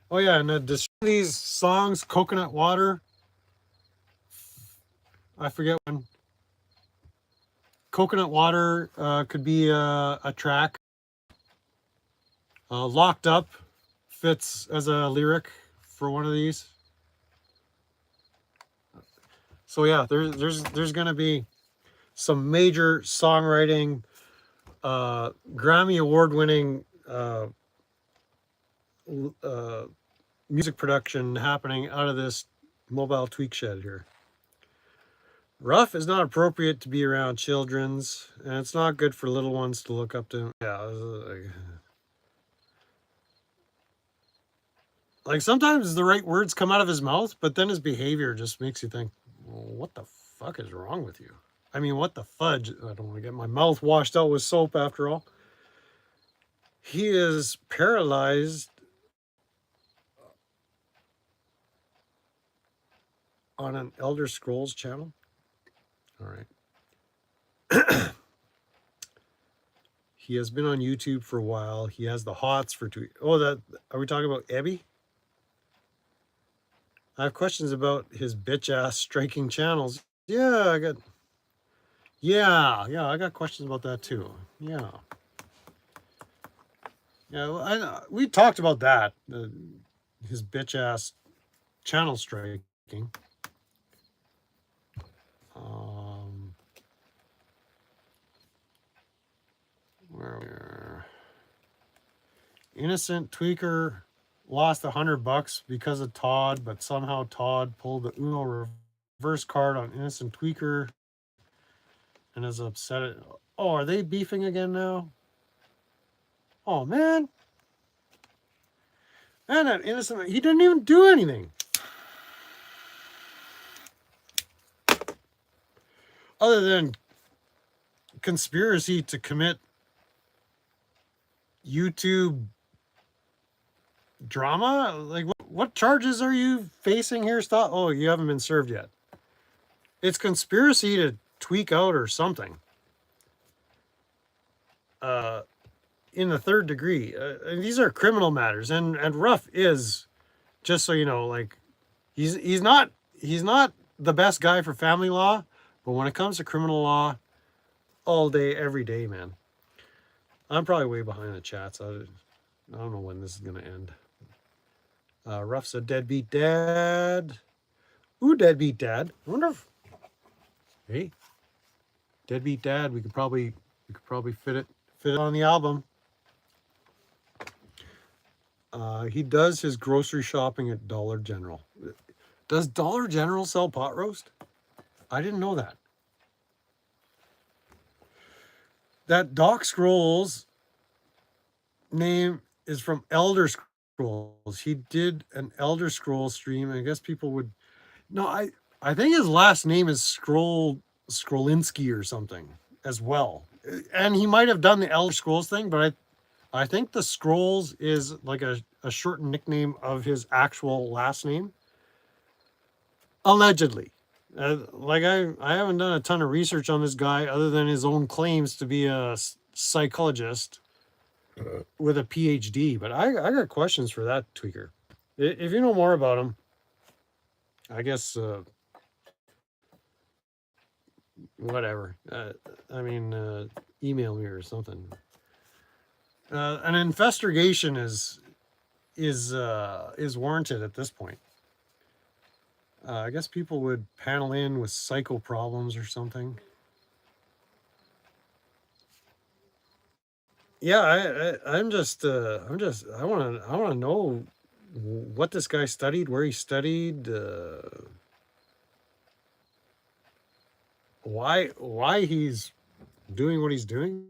S1: Oh yeah, and these songs, Coconut Water. I forget when. Coconut Water could be a track. Locked Up fits as a lyric for one of these. So yeah, there's gonna be some major songwriting, Grammy award-winning music production happening out of this mobile tweak shed here. Rough is not appropriate to be around children's, and it's not good for little ones to look up to. Yeah, like sometimes the right words come out of his mouth, but then his behavior just makes you think, well, what the fuck is wrong with you? I mean, what the fudge? I don't want to get my mouth washed out with soap after all. He is paralyzed on an Elder Scrolls channel. All right. He has been on YouTube for a while. He has the hots for tweet. Oh, are we talking about Ebby? I have questions about his bitch ass striking channels. Yeah, I got. Yeah, I got questions about that too. Yeah, yeah. We talked about that. His bitch ass channel striking. Um, where innocent tweaker lost $100 because of Todd, but somehow Todd pulled the Uno reverse card on innocent tweaker and is upset. Oh, are they beefing again now? Oh man, that innocent, he didn't even do anything other than conspiracy to commit YouTube drama. Like, what charges are you facing here? Stop. Oh, you haven't been served yet. It's conspiracy to tweak out or something. In the third degree. And these are criminal matters, and Ruff is, just so you know, like, he's not the best guy for family law, but when it comes to criminal law, all day, every day, man. I'm probably way behind the chats. I don't know when this is gonna end. Ruff's a deadbeat dad. Ooh, deadbeat dad. I wonder if, hey, deadbeat dad. We could probably fit it on the album. He does his grocery shopping at Dollar General. Does Dollar General sell pot roast? I didn't know that. That Doc Scrolls name is from Elder Scrolls. He did an Elder Scrolls stream. I guess people would. No, I think his last name is Scrollinski or something as well. And he might have done the Elder Scrolls thing, but I think the Scrolls is like a shortened nickname of his actual last name. Allegedly. Like, I haven't done a ton of research on this guy other than his own claims to be a psychologist with a PhD. But I got questions for that tweaker. If you know more about him, I guess, whatever. I mean, email me or something. An investigation is warranted at this point. I guess people would panel in with psycho problems or something. Yeah, I want to know what this guy studied, where he studied, why he's doing what he's doing.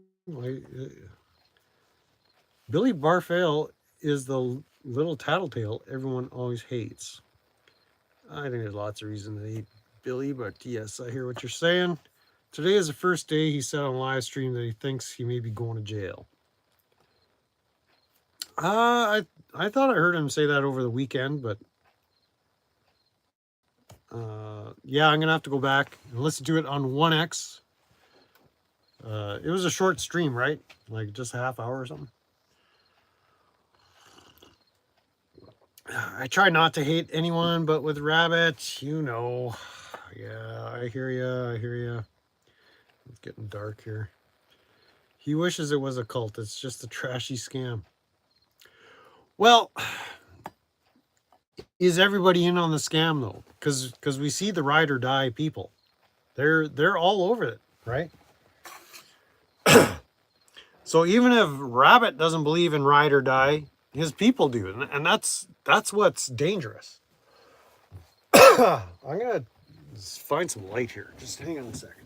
S1: Billy Barfail is the little tattletale everyone always hates. I think there's lots of reasons to hate Billy, but yes, I hear what you're saying. Today is the first day he said on live stream that he thinks he may be going to jail. I thought I heard him say that over the weekend, but yeah, I'm gonna have to go back and listen to it on 1X. It was a short stream, right? Like just a half hour or something. I try not to hate anyone, but with Rabbit, you know. Yeah, I hear ya. It's getting dark here. He wishes it was a cult. It's just a trashy scam. Well, is everybody in on the scam though? Because we see the ride or die people. They're all over it, right? So even if Rabbit doesn't believe in ride or die, his people do, and that's what's dangerous. I'm gonna find some light here. Just hang on a second.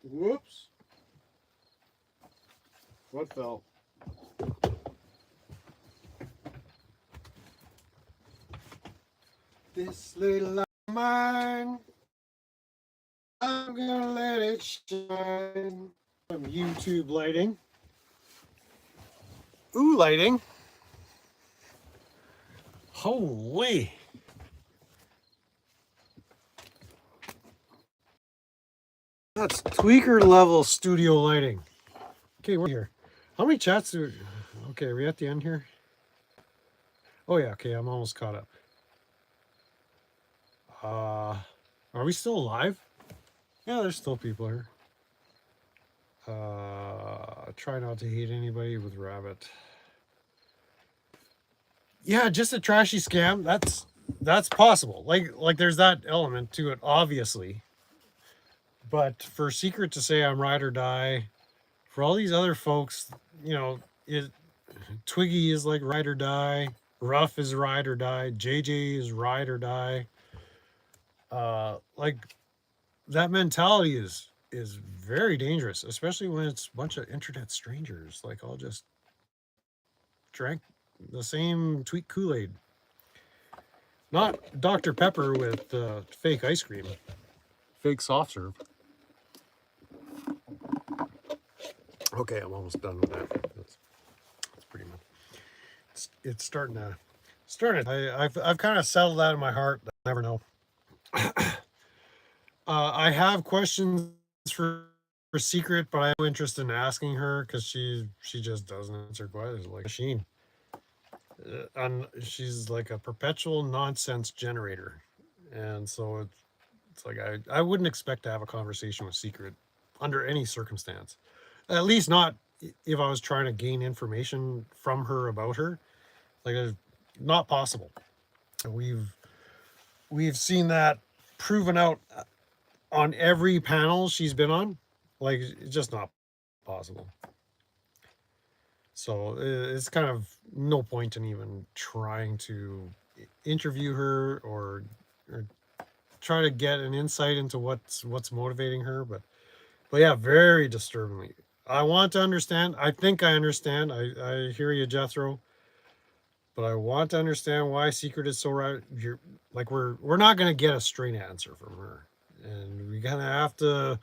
S1: Whoops. What fell? This little light of mine, I'm gonna let it shine. Some YouTube lighting. Ooh, lighting. Holy. That's tweaker level studio lighting. Okay, we're here. How many chats do? Okay, are we at the end here? Oh yeah, okay, I'm almost caught up. Are we still alive? Yeah, there's still people here. Try not to hate anybody with rabbit. Yeah, just a trashy scam. That's possible. Like there's that element to it, obviously. But for Secret to say I'm ride or die, for all these other folks, you know, it Twiggy is like ride or die, Ruff is ride or die, JJ is ride or die. Like that mentality is very dangerous, especially when it's a bunch of internet strangers. Like all just drank the same Tweak Kool-Aid. Not Dr. Pepper with fake ice cream, fake soft serve. Okay, I'm almost done with that. That's pretty much. It's starting to I've kind of settled that in my heart. I never know. I have questions for Secret, but I have no interest in asking her because she just doesn't answer questions like a machine. And she's like a perpetual nonsense generator, and so it's like I wouldn't expect to have a conversation with Secret under any circumstance. At least not if I was trying to gain information from her about her. Like it's not possible. We've seen that proven out on every panel she's been on. Like it's just not possible. So it's kind of no point in even trying to interview her or try to get an insight into what's motivating her. But yeah, very disturbingly. I want to understand. I think I understand. I hear you, Jethro. But I want to understand why Secret is so right. You're like we're not gonna get a straight answer from her, and we kind of have to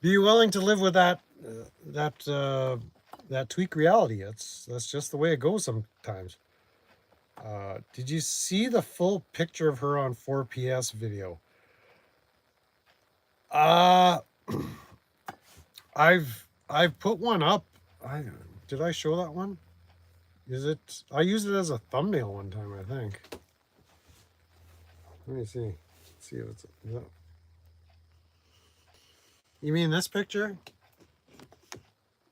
S1: be willing to live with that tweak reality. That's just the way it goes sometimes. Did you see the full picture of her on 4PS video? Uh I've put one up. I did I show that one? Is it? I used it as a thumbnail one time, I think. Let me see. Let's see if it's. Is that, you mean this picture?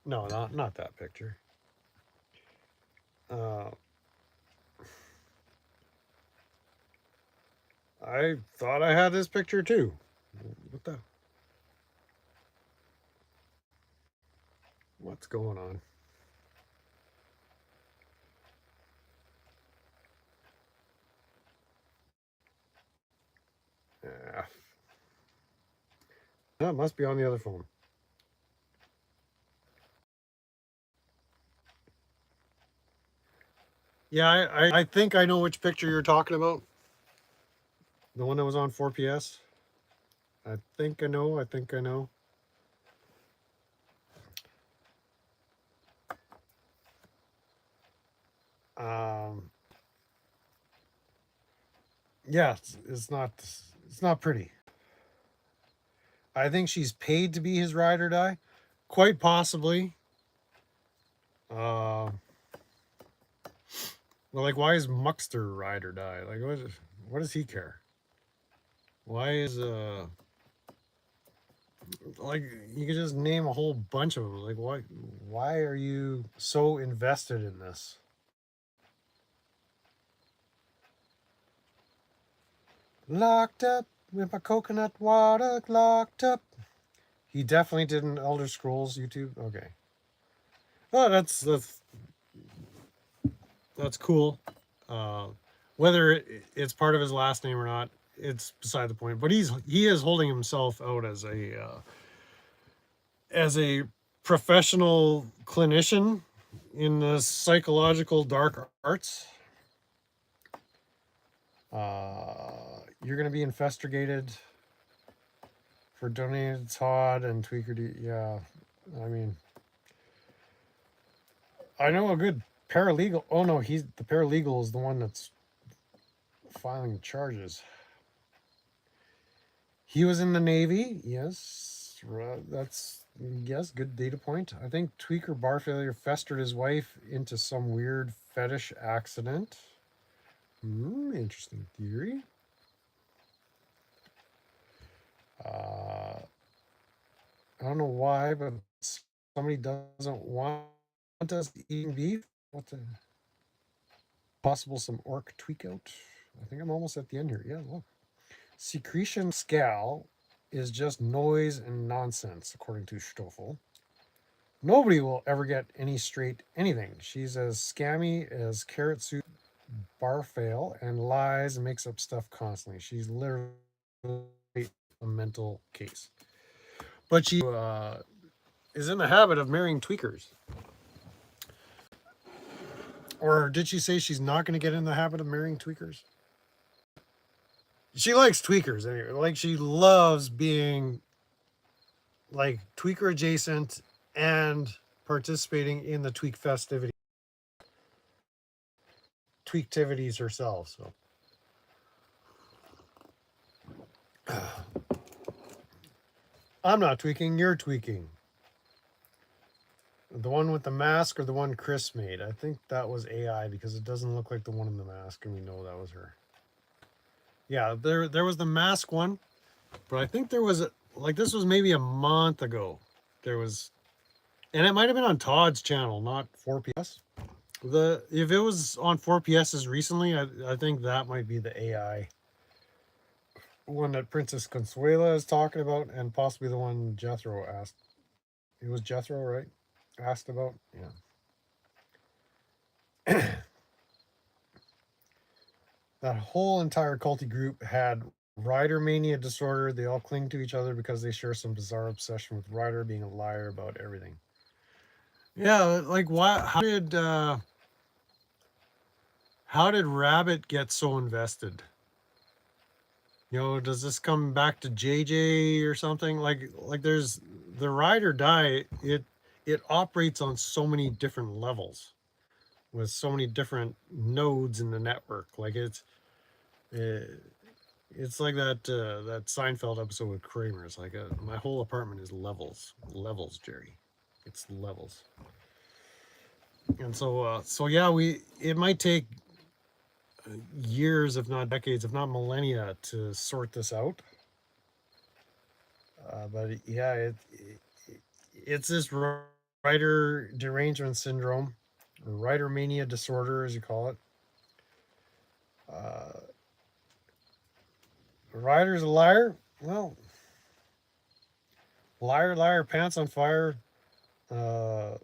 S1: No, not that picture. Uh, I thought I had this picture too. What the? What's going on? Yeah, that must be on the other phone. Yeah, I think I know which picture you're talking about. The one that was on 4PS. I think I know. I think I know. Um, yeah, it's not pretty. I think she's paid to be his ride or die, quite possibly. Uh, well, like why is Muckster ride or die? Like what does he care? Why is like you could just name a whole bunch of them. Like why are you so invested in this? Locked up with my coconut water, locked up. He definitely did an Elder Scrolls YouTube. Okay. Oh, that's cool. Uh, whether it's part of his last name or not, it's beside the point. But he is holding himself out as a professional clinician in the psychological dark arts. You're going to be investigated for donating to Todd and Tweaker. Yeah, I mean, I know a good paralegal. Oh no, he's the paralegal is the one that's filing charges. He was in the Navy. Yes, that's yes, good data point. I think Tweaker bar failure festered his wife into some weird fetish accident. Interesting theory. I don't know why, but somebody doesn't want us eating beef. What the? Possible some orc tweak out. I think I'm almost at the end here. Yeah, look. Secretion scal is just noise and nonsense, according to Stoffel. Nobody will ever get any straight anything. She's as scammy as carrot soup, barfail, and lies and makes up stuff constantly. She's literally a mental case. But she is in the habit of marrying tweakers. Or did she say she's not going to get in the habit of marrying tweakers? She likes tweakers anyway. Like she loves being like tweaker adjacent and participating in the tweak festivity. Tweaktivities herself. So I'm not tweaking, you're tweaking. The one with the mask or the one Chris made? I think that was AI because it doesn't look like the one in the mask, and we know that was her. Yeah, there was the mask one, but I think there was like this was maybe a month ago. There was, and it might have been on Todd's channel, not 4PS. If it was on 4PS's recently, I think that might be the AI one that Princess Consuela is talking about, and possibly the one Jethro asked. It was Jethro, right? Asked about, yeah. That whole entire culty group had Ryder mania disorder. They all cling to each other because they share some bizarre obsession with Ryder being a liar about everything. Yeah, like why? How did Rabbit get so invested? You know, does this come back to JJ or something? Like there's the ride or die. It operates on so many different levels with so many different nodes in the network. Like it's like that Seinfeld episode with Kramer. It's like my whole apartment is levels, Jerry. It's levels. And so yeah, it might take years, if not decades, if not millennia, to sort this out. But yeah, it's this writer derangement syndrome, or writer mania disorder, as you call it. A writer's a liar. Well, liar, pants on fire. Uh,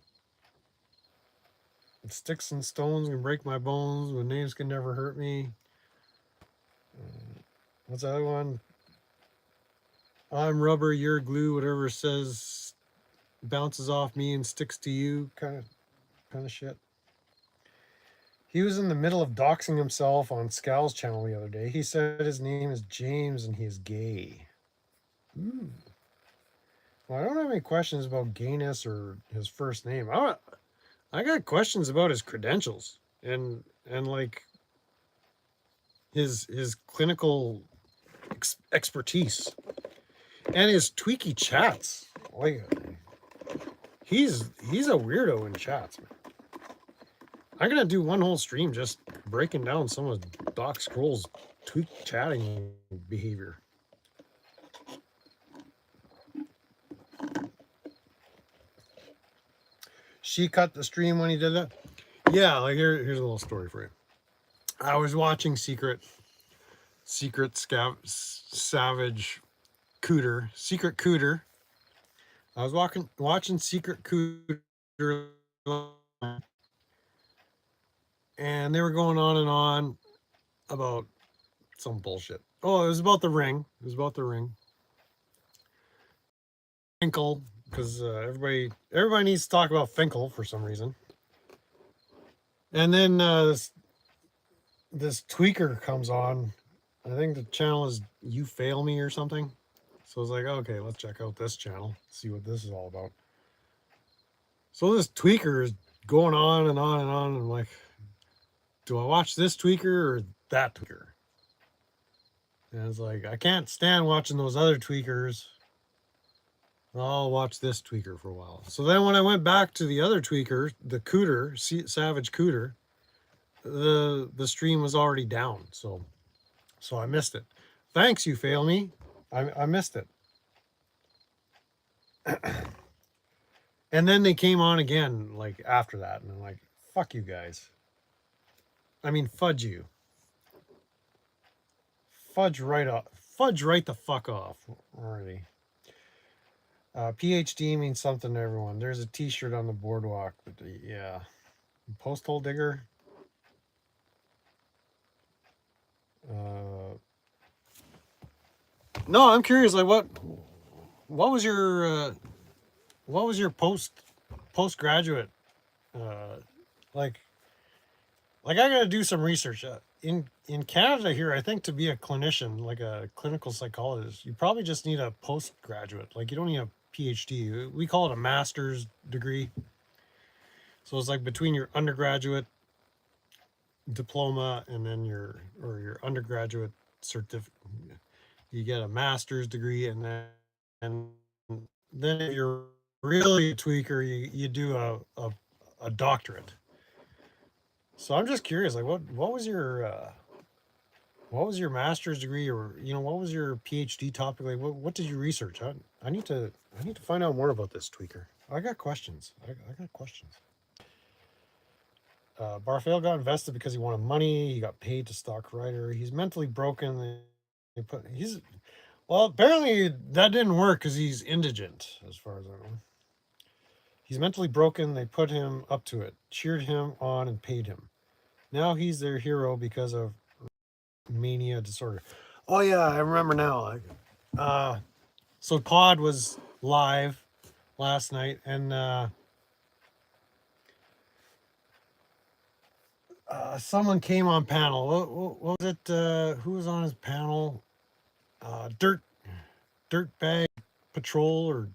S1: Sticks and stones can break my bones, but names can never hurt me. What's the other one? I'm rubber, you're glue. Whatever says bounces off me and sticks to you, kind of shit. He was in the middle of doxing himself on Scal's channel the other day. He said his name is James and he is gay. Well, I don't have any questions about gayness or his first name. I got questions about his credentials and like his clinical expertise and his tweaky chats. Like he's a weirdo in chats, man. I'm gonna do one whole stream just breaking down some of Doc Scroll's tweak chatting behavior. She cut the stream when he did that. Yeah, like here's a little story for you. I was watching Secret Savage Secret Cooter. I was watching Secret Cooter, and they were going on and on about some bullshit. Oh, it was about the ring. Finkel, because everybody needs to talk about Finkel for some reason. And then this tweaker comes on. I think the channel is You Fail Me or something. So I was like, okay, let's check out this channel, see what this is all about. So this tweaker is going on and on and on. And I'm like, do I watch this tweaker or that tweaker? And it's like, I can't stand watching those other tweakers. I'll watch this tweaker for a while. So then when I went back to the other tweaker, the Cooter, Savage Cooter, the stream was already down, so I missed it. Thanks, you fail me. I missed it. And then they came on again like after that, and I'm like, fuck you guys. I mean, fudge you. Fudge right off. Fudge right the fuck off already. PhD means something to everyone. There's a T-shirt on the boardwalk, but yeah, post hole digger. No, I'm curious. Like, what was your postgraduate like? Like, I gotta do some research. In Canada here, I think to be a clinician, like a clinical psychologist, you probably just need a postgraduate. Like, you don't need a PhD. We call it a master's degree. So it's like between your undergraduate diploma and then your undergraduate certificate, you get a master's degree, and then if you're really a tweaker, you do a doctorate. So I'm just curious, like, what was your master's degree, or what was your PhD topic? Like, what did you research? I need to find out more about this tweaker. I got questions. I got questions. Barfail got invested because he wanted money. He got paid to stock writer. He's mentally broken. Well, apparently that didn't work because he's indigent, as far as I know. He's mentally broken. They put him up to it, cheered him on, and paid him. Now he's their hero because of mania disorder. Oh yeah, I remember now. So Pod was live last night, and someone came on panel. What was it? Who was on his panel? Dirtbag Patrol or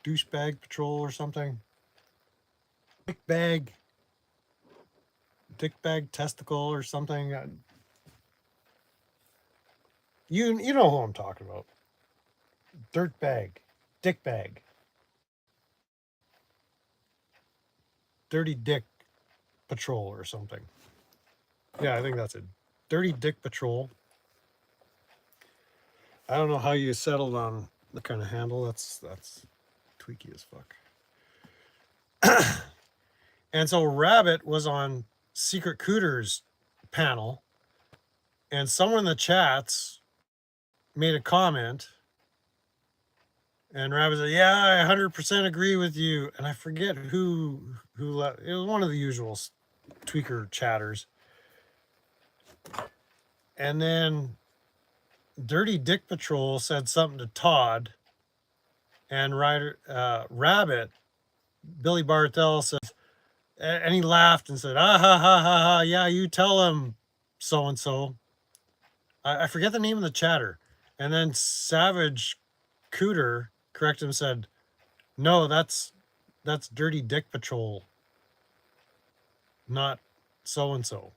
S1: Douchebag Patrol or something. Dickbag Testicle or something. You know who I'm talking about. Dickbag, Dirty Dick Patrol or something. Yeah, I think that's it. Dirty Dick Patrol. I don't know how you settled on the kind of handle. That's tweaky as fuck. And so Rabbit was on Secret Cooter's panel, and someone in the chats made a comment, and Rabbit said, "Yeah, I 100% agree with you." And I forget who it was one of the usual tweaker chatters. And then Dirty Dick Patrol said something to Todd, and Rabbit, Billy Barthel, says, and he laughed and said, "Ah ha ha ha ha! Yeah, you tell him, so and so." I forget the name of the chatter, and then Savage Cooter corrected him and said, "No, that's Dirty Dick Patrol, not so and so."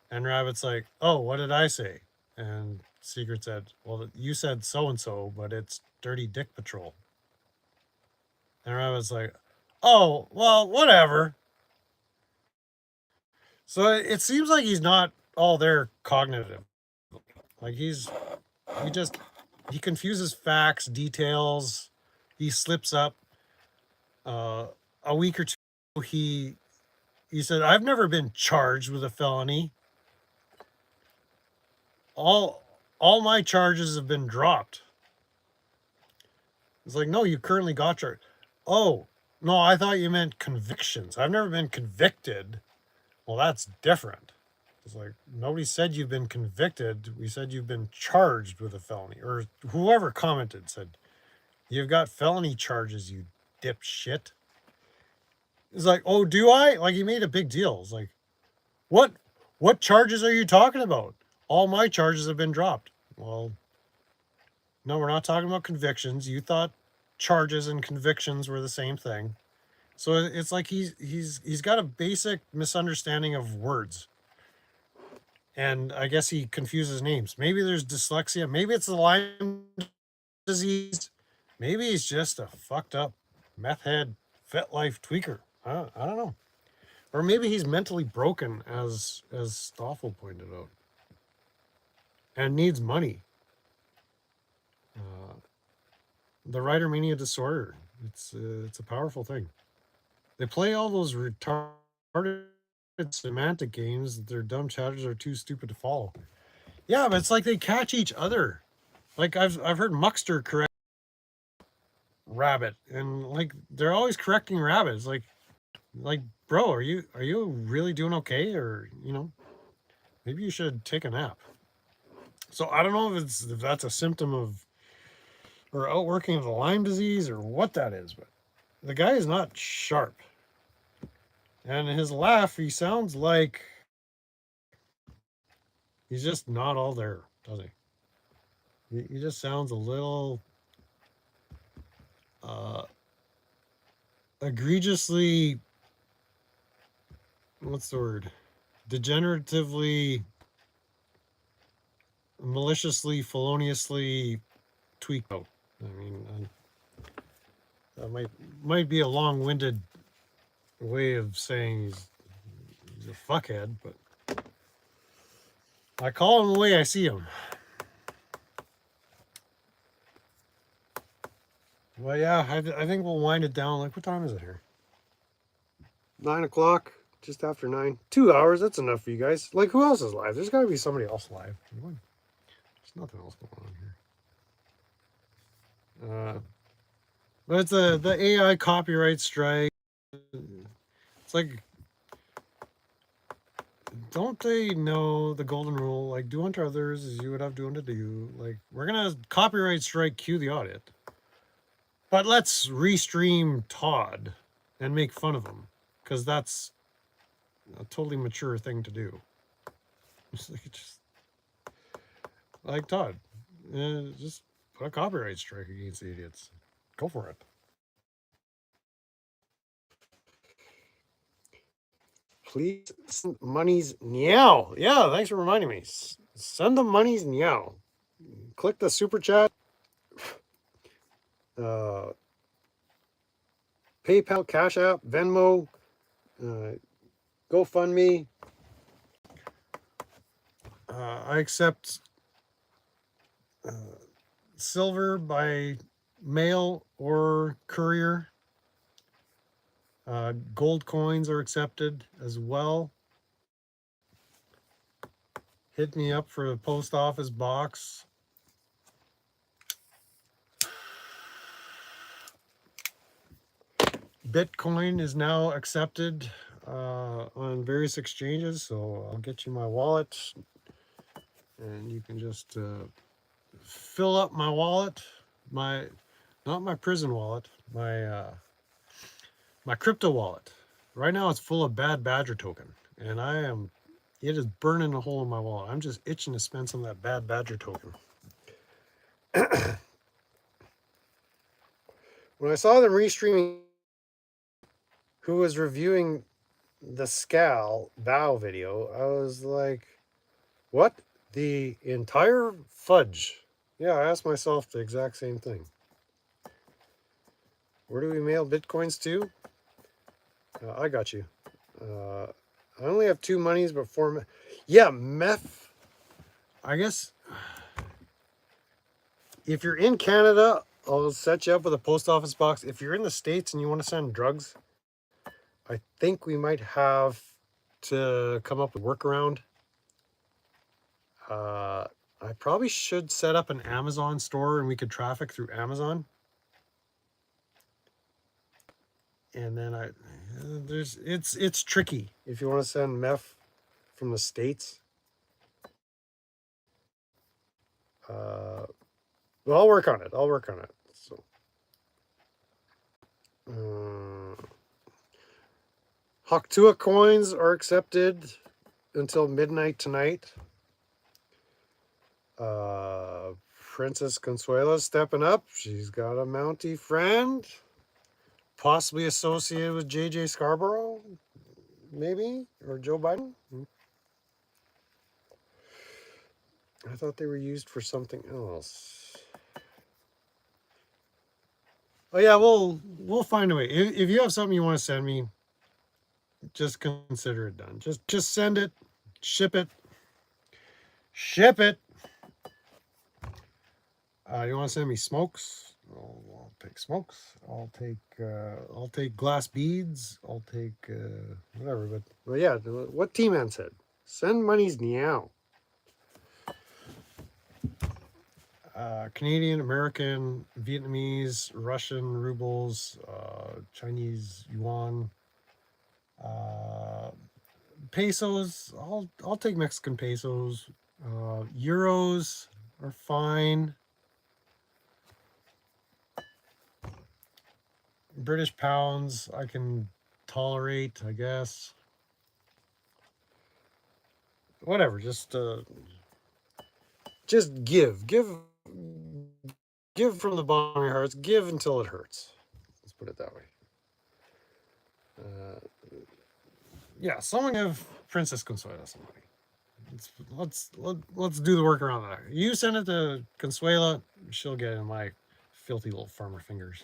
S1: And Rabbit's like, "Oh, what did I say?" And Secret said, "Well, you said so and so, but it's Dirty Dick Patrol." And Rabbit's like, "Oh, well, whatever." So it seems like he's not all there cognitive. Like he confuses facts, details. He slips up. A week or two, he said, "I've never been charged with a felony. All my charges have been dropped." It's like, "No, you currently got charged." "Oh, no, I thought you meant convictions. I've never been convicted." "Well, that's different." It's like, nobody said you've been convicted. We said you've been charged with a felony. Or whoever commented said, "You've got felony charges, you dipshit." It's like, "Oh, do I?" Like, he made a big deal. It's like, what charges are you talking about? All my charges have been dropped. Well, no, we're not talking about convictions. You thought charges and convictions were the same thing. So it's like he's got a basic misunderstanding of words. And I guess he confuses names. Maybe there's dyslexia. Maybe it's the Lyme disease. Maybe he's just a fucked up meth head FetLife tweaker. I don't know. Or maybe he's mentally broken, as Stoffel pointed out, and needs money. The writer mania disorder. It's a powerful thing. They play all those retarded semantic games that their dumb chatters are too stupid to follow. Yeah, but it's like they catch each other. Like I've heard Muckster correct Rabbit, and like they're always correcting rabbits. Like bro, are you really doing okay, or maybe you should take a nap. So I don't know if that's a symptom of or outworking of the Lyme disease or what that is, but the guy is not sharp. And his laugh, he sounds like he's just not all there, does he? He just sounds a little egregiously, what's the word? Degeneratively, maliciously, feloniously tweaked out. I mean, that might be a long-winded way of saying he's a fuckhead, but I call him the way I see him. Well, yeah, I think we'll wind it down. Like, what time is it here? 9 o'clock, just after 9. 2 hours, that's enough for you guys. Like, who else is live? There's got to be somebody else live. There's nothing else going on here. But it's the AI copyright strike. It's like, don't they know the golden rule? Like, do unto others as you would have done to you. Like, we're going to copyright strike, cue the audit. But let's restream Todd and make fun of him, because that's a totally mature thing to do. Just like Todd, just put a copyright strike against the idiots. Go for it. Please send monies now. Yeah, thanks for reminding me. Send the monies now. Click the super chat. PayPal, Cash App, Venmo, GoFundMe. I accept silver by mail or courier. Gold coins are accepted as well. Hit me up for the post office box. Bitcoin is now accepted on various exchanges, so I'll get you my wallet, and you can just fill up my wallet, not my prison wallet, my crypto wallet. Right now it's full of bad Badger token, and it is burning a hole in my wallet. I'm just itching to spend some of that bad Badger token. When I saw them restreaming who was reviewing the Scal Bow video, I was like, what? The entire fudge? Yeah, I asked myself the exact same thing. Where do we mail Bitcoins to? I got you. I only have 2 monies, but 4... Yeah, meth. I guess if you're in Canada, I'll set you up with a post office box. If you're in the States and you want to send drugs, I think we might have to come up with a workaround. I probably should set up an Amazon store and we could traffic through Amazon. And then it's tricky if you want to send meth from the States. Well, I'll work on it. So, Haktua coins are accepted until midnight tonight. Princess Consuela stepping up. She's got a Mountie friend, possibly associated with JJ Scarborough, maybe, or Joe Biden. I thought they were used for something else. Oh yeah, we'll find a way. If you have something you want to send me, just consider it done. Just send it, ship it, ship it. You want to send me smokes? I'll take smokes. I'll take glass beads. I'll take whatever. But yeah, what T-Man said. Send money's meow. Canadian, American, Vietnamese, Russian rubles, Chinese yuan, pesos. I'll take Mexican pesos. Euros are fine. British pounds I can tolerate, I guess. Whatever, just give from the bottom of your hearts. Give until it hurts. Let's put it that way. Yeah, someone give Princess Consuela some money. Let's do the work around that. You send it to Consuela, she'll get it in my filthy little farmer fingers,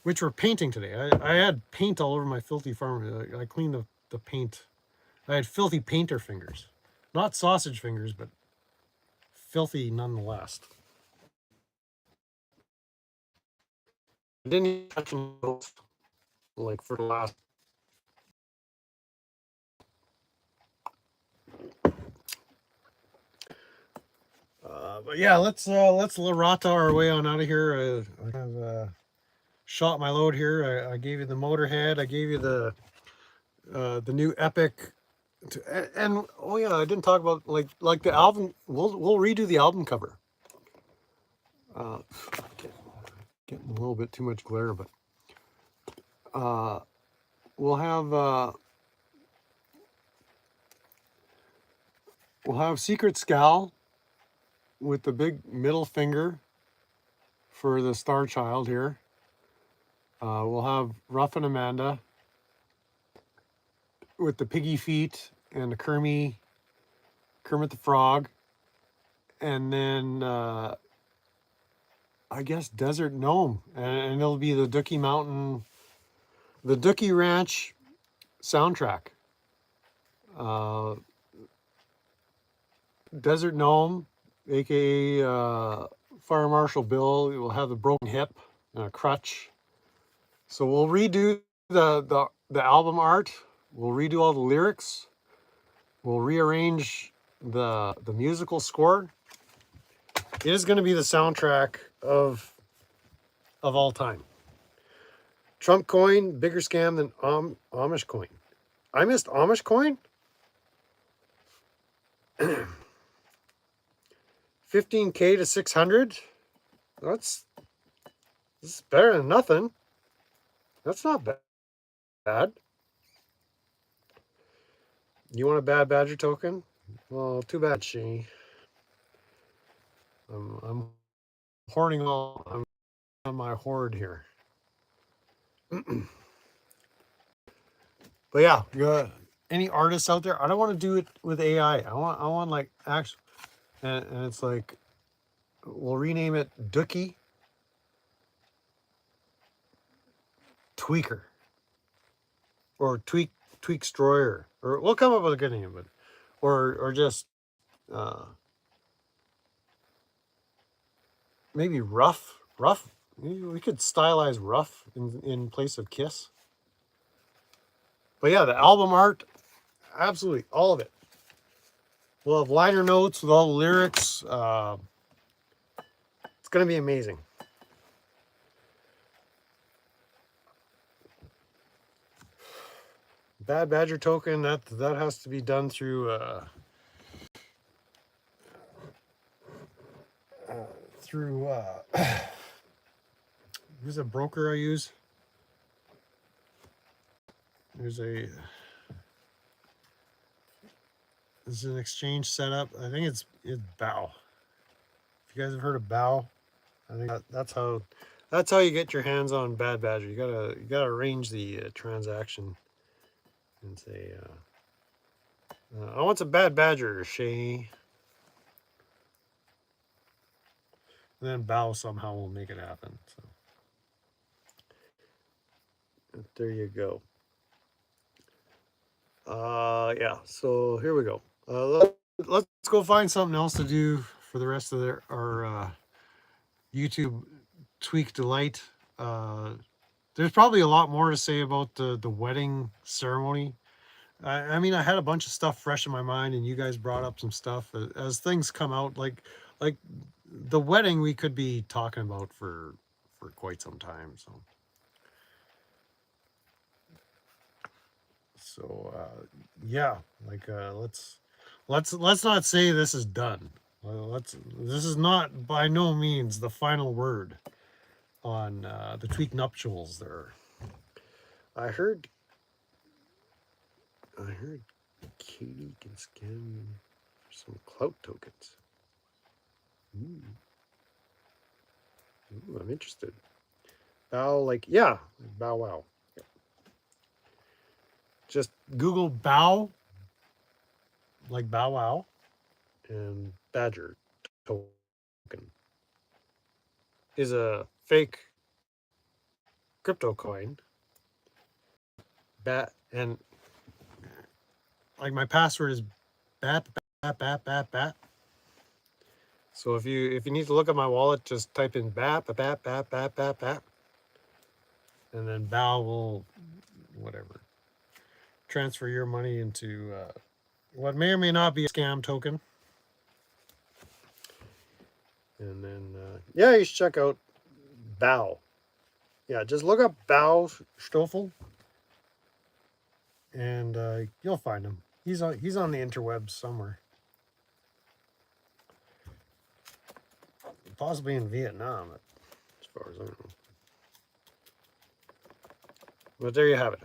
S1: which we're painting today. I had paint all over my filthy farmer. I cleaned the paint. I had filthy painter fingers, not sausage fingers, but filthy nonetheless. I didn't even touch them like for the last. But yeah, let's Larata our way on out of here. I have shot my load here. I gave you the Motorhead. I gave you the new Epic. And oh yeah, I didn't talk about like the album. We'll redo the album cover. Getting a little bit too much glare, but we'll have Secret Scowl with the big middle finger for the Star Child here. We'll have Ruff and Amanda with the piggy feet and the Kermit the Frog, and then I guess Desert Gnome, and it'll be the Dookie Mountain, the Dookie Ranch soundtrack. Desert Gnome, aka Fire Marshal Bill, will have the broken hip and a crutch. So we'll redo the album art. We'll redo all the lyrics. We'll rearrange the musical score. It is going to be the soundtrack of all time. Trump coin, bigger scam than Amish coin. I missed Amish coin? 15K to 600? This is better than nothing. That's not bad. You want a bad badger token? Well, too bad, Shane. I'm hoarding I'm on my hoard here. But yeah, any artists out there? I don't want to do it with AI. I want like actual, and it's like we'll rename it Dookie Tweaker or Tweakstroyer, or we'll come up with a good name, but or just maybe Ruff. We could stylize Ruff in place of Kiss. But yeah, the album art, absolutely all of it. We'll have liner notes with all the lyrics. It's gonna be amazing. Bad Badger token, that has to be done through who's a broker I use? There's an exchange setup. I think it's Bow. If you guys have heard of Bow, I think that's how you get your hands on Bad Badger. You gotta arrange the transaction and say, I want some Bad Badger, Shay. And then Bow somehow will make it happen. So there you go. Yeah, so here we go. Let's go find something else to do for the rest of our YouTube Tweak Delight. There's probably a lot more to say about the wedding ceremony. I mean, I had a bunch of stuff fresh in my mind, and you guys brought up some stuff as things come out. Like the wedding, we could be talking about for quite some time. Yeah, like let's not say this is done. This is not by no means the final word on the Tweak nuptials. There, I heard Katie can scam some clout tokens. Ooh. Ooh, I'm interested. Bow, like, yeah, like Bow Wow. Just Google Bow, like Bow Wow, and Badger token is a fake crypto coin. And like my password is bat. So if you need to look at my wallet, just type in bat, and then Bow will whatever transfer your money into what may or may not be a scam token. And then yeah, you should check out Bow. Yeah, just look up Bow Stoffel, and you'll find him. He's on the interwebs somewhere, possibly in Vietnam, as far as I know. But there you have it.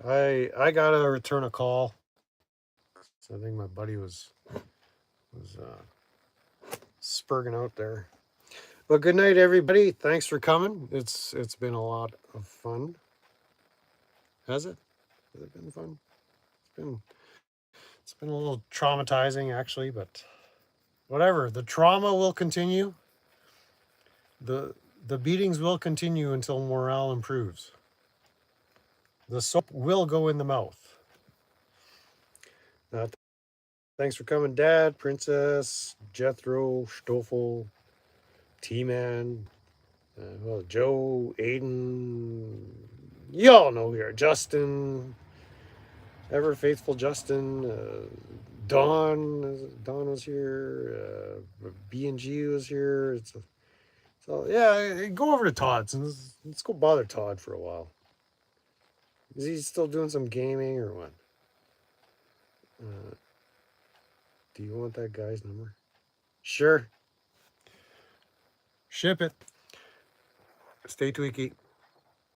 S1: I gotta return a call. So I think my buddy was spurging out there. But good night, everybody. Thanks for coming. It's been a lot of fun. Has it? Has it been fun? It's been a little traumatizing, actually, but whatever. The trauma will continue. The beatings will continue until morale improves. The soap will go in the mouth. Thanks for coming, Dad, Princess, Jethro, Stoffel, T-Man, well, Joe, Aiden. Y'all know here. Justin, ever faithful Justin. Dawn was here. B&G was here. So yeah, go over to Todd's and let's go bother Todd for a while. Is he still doing some gaming or what? Do you want that guy's number? Sure. Ship it. Stay tweaky.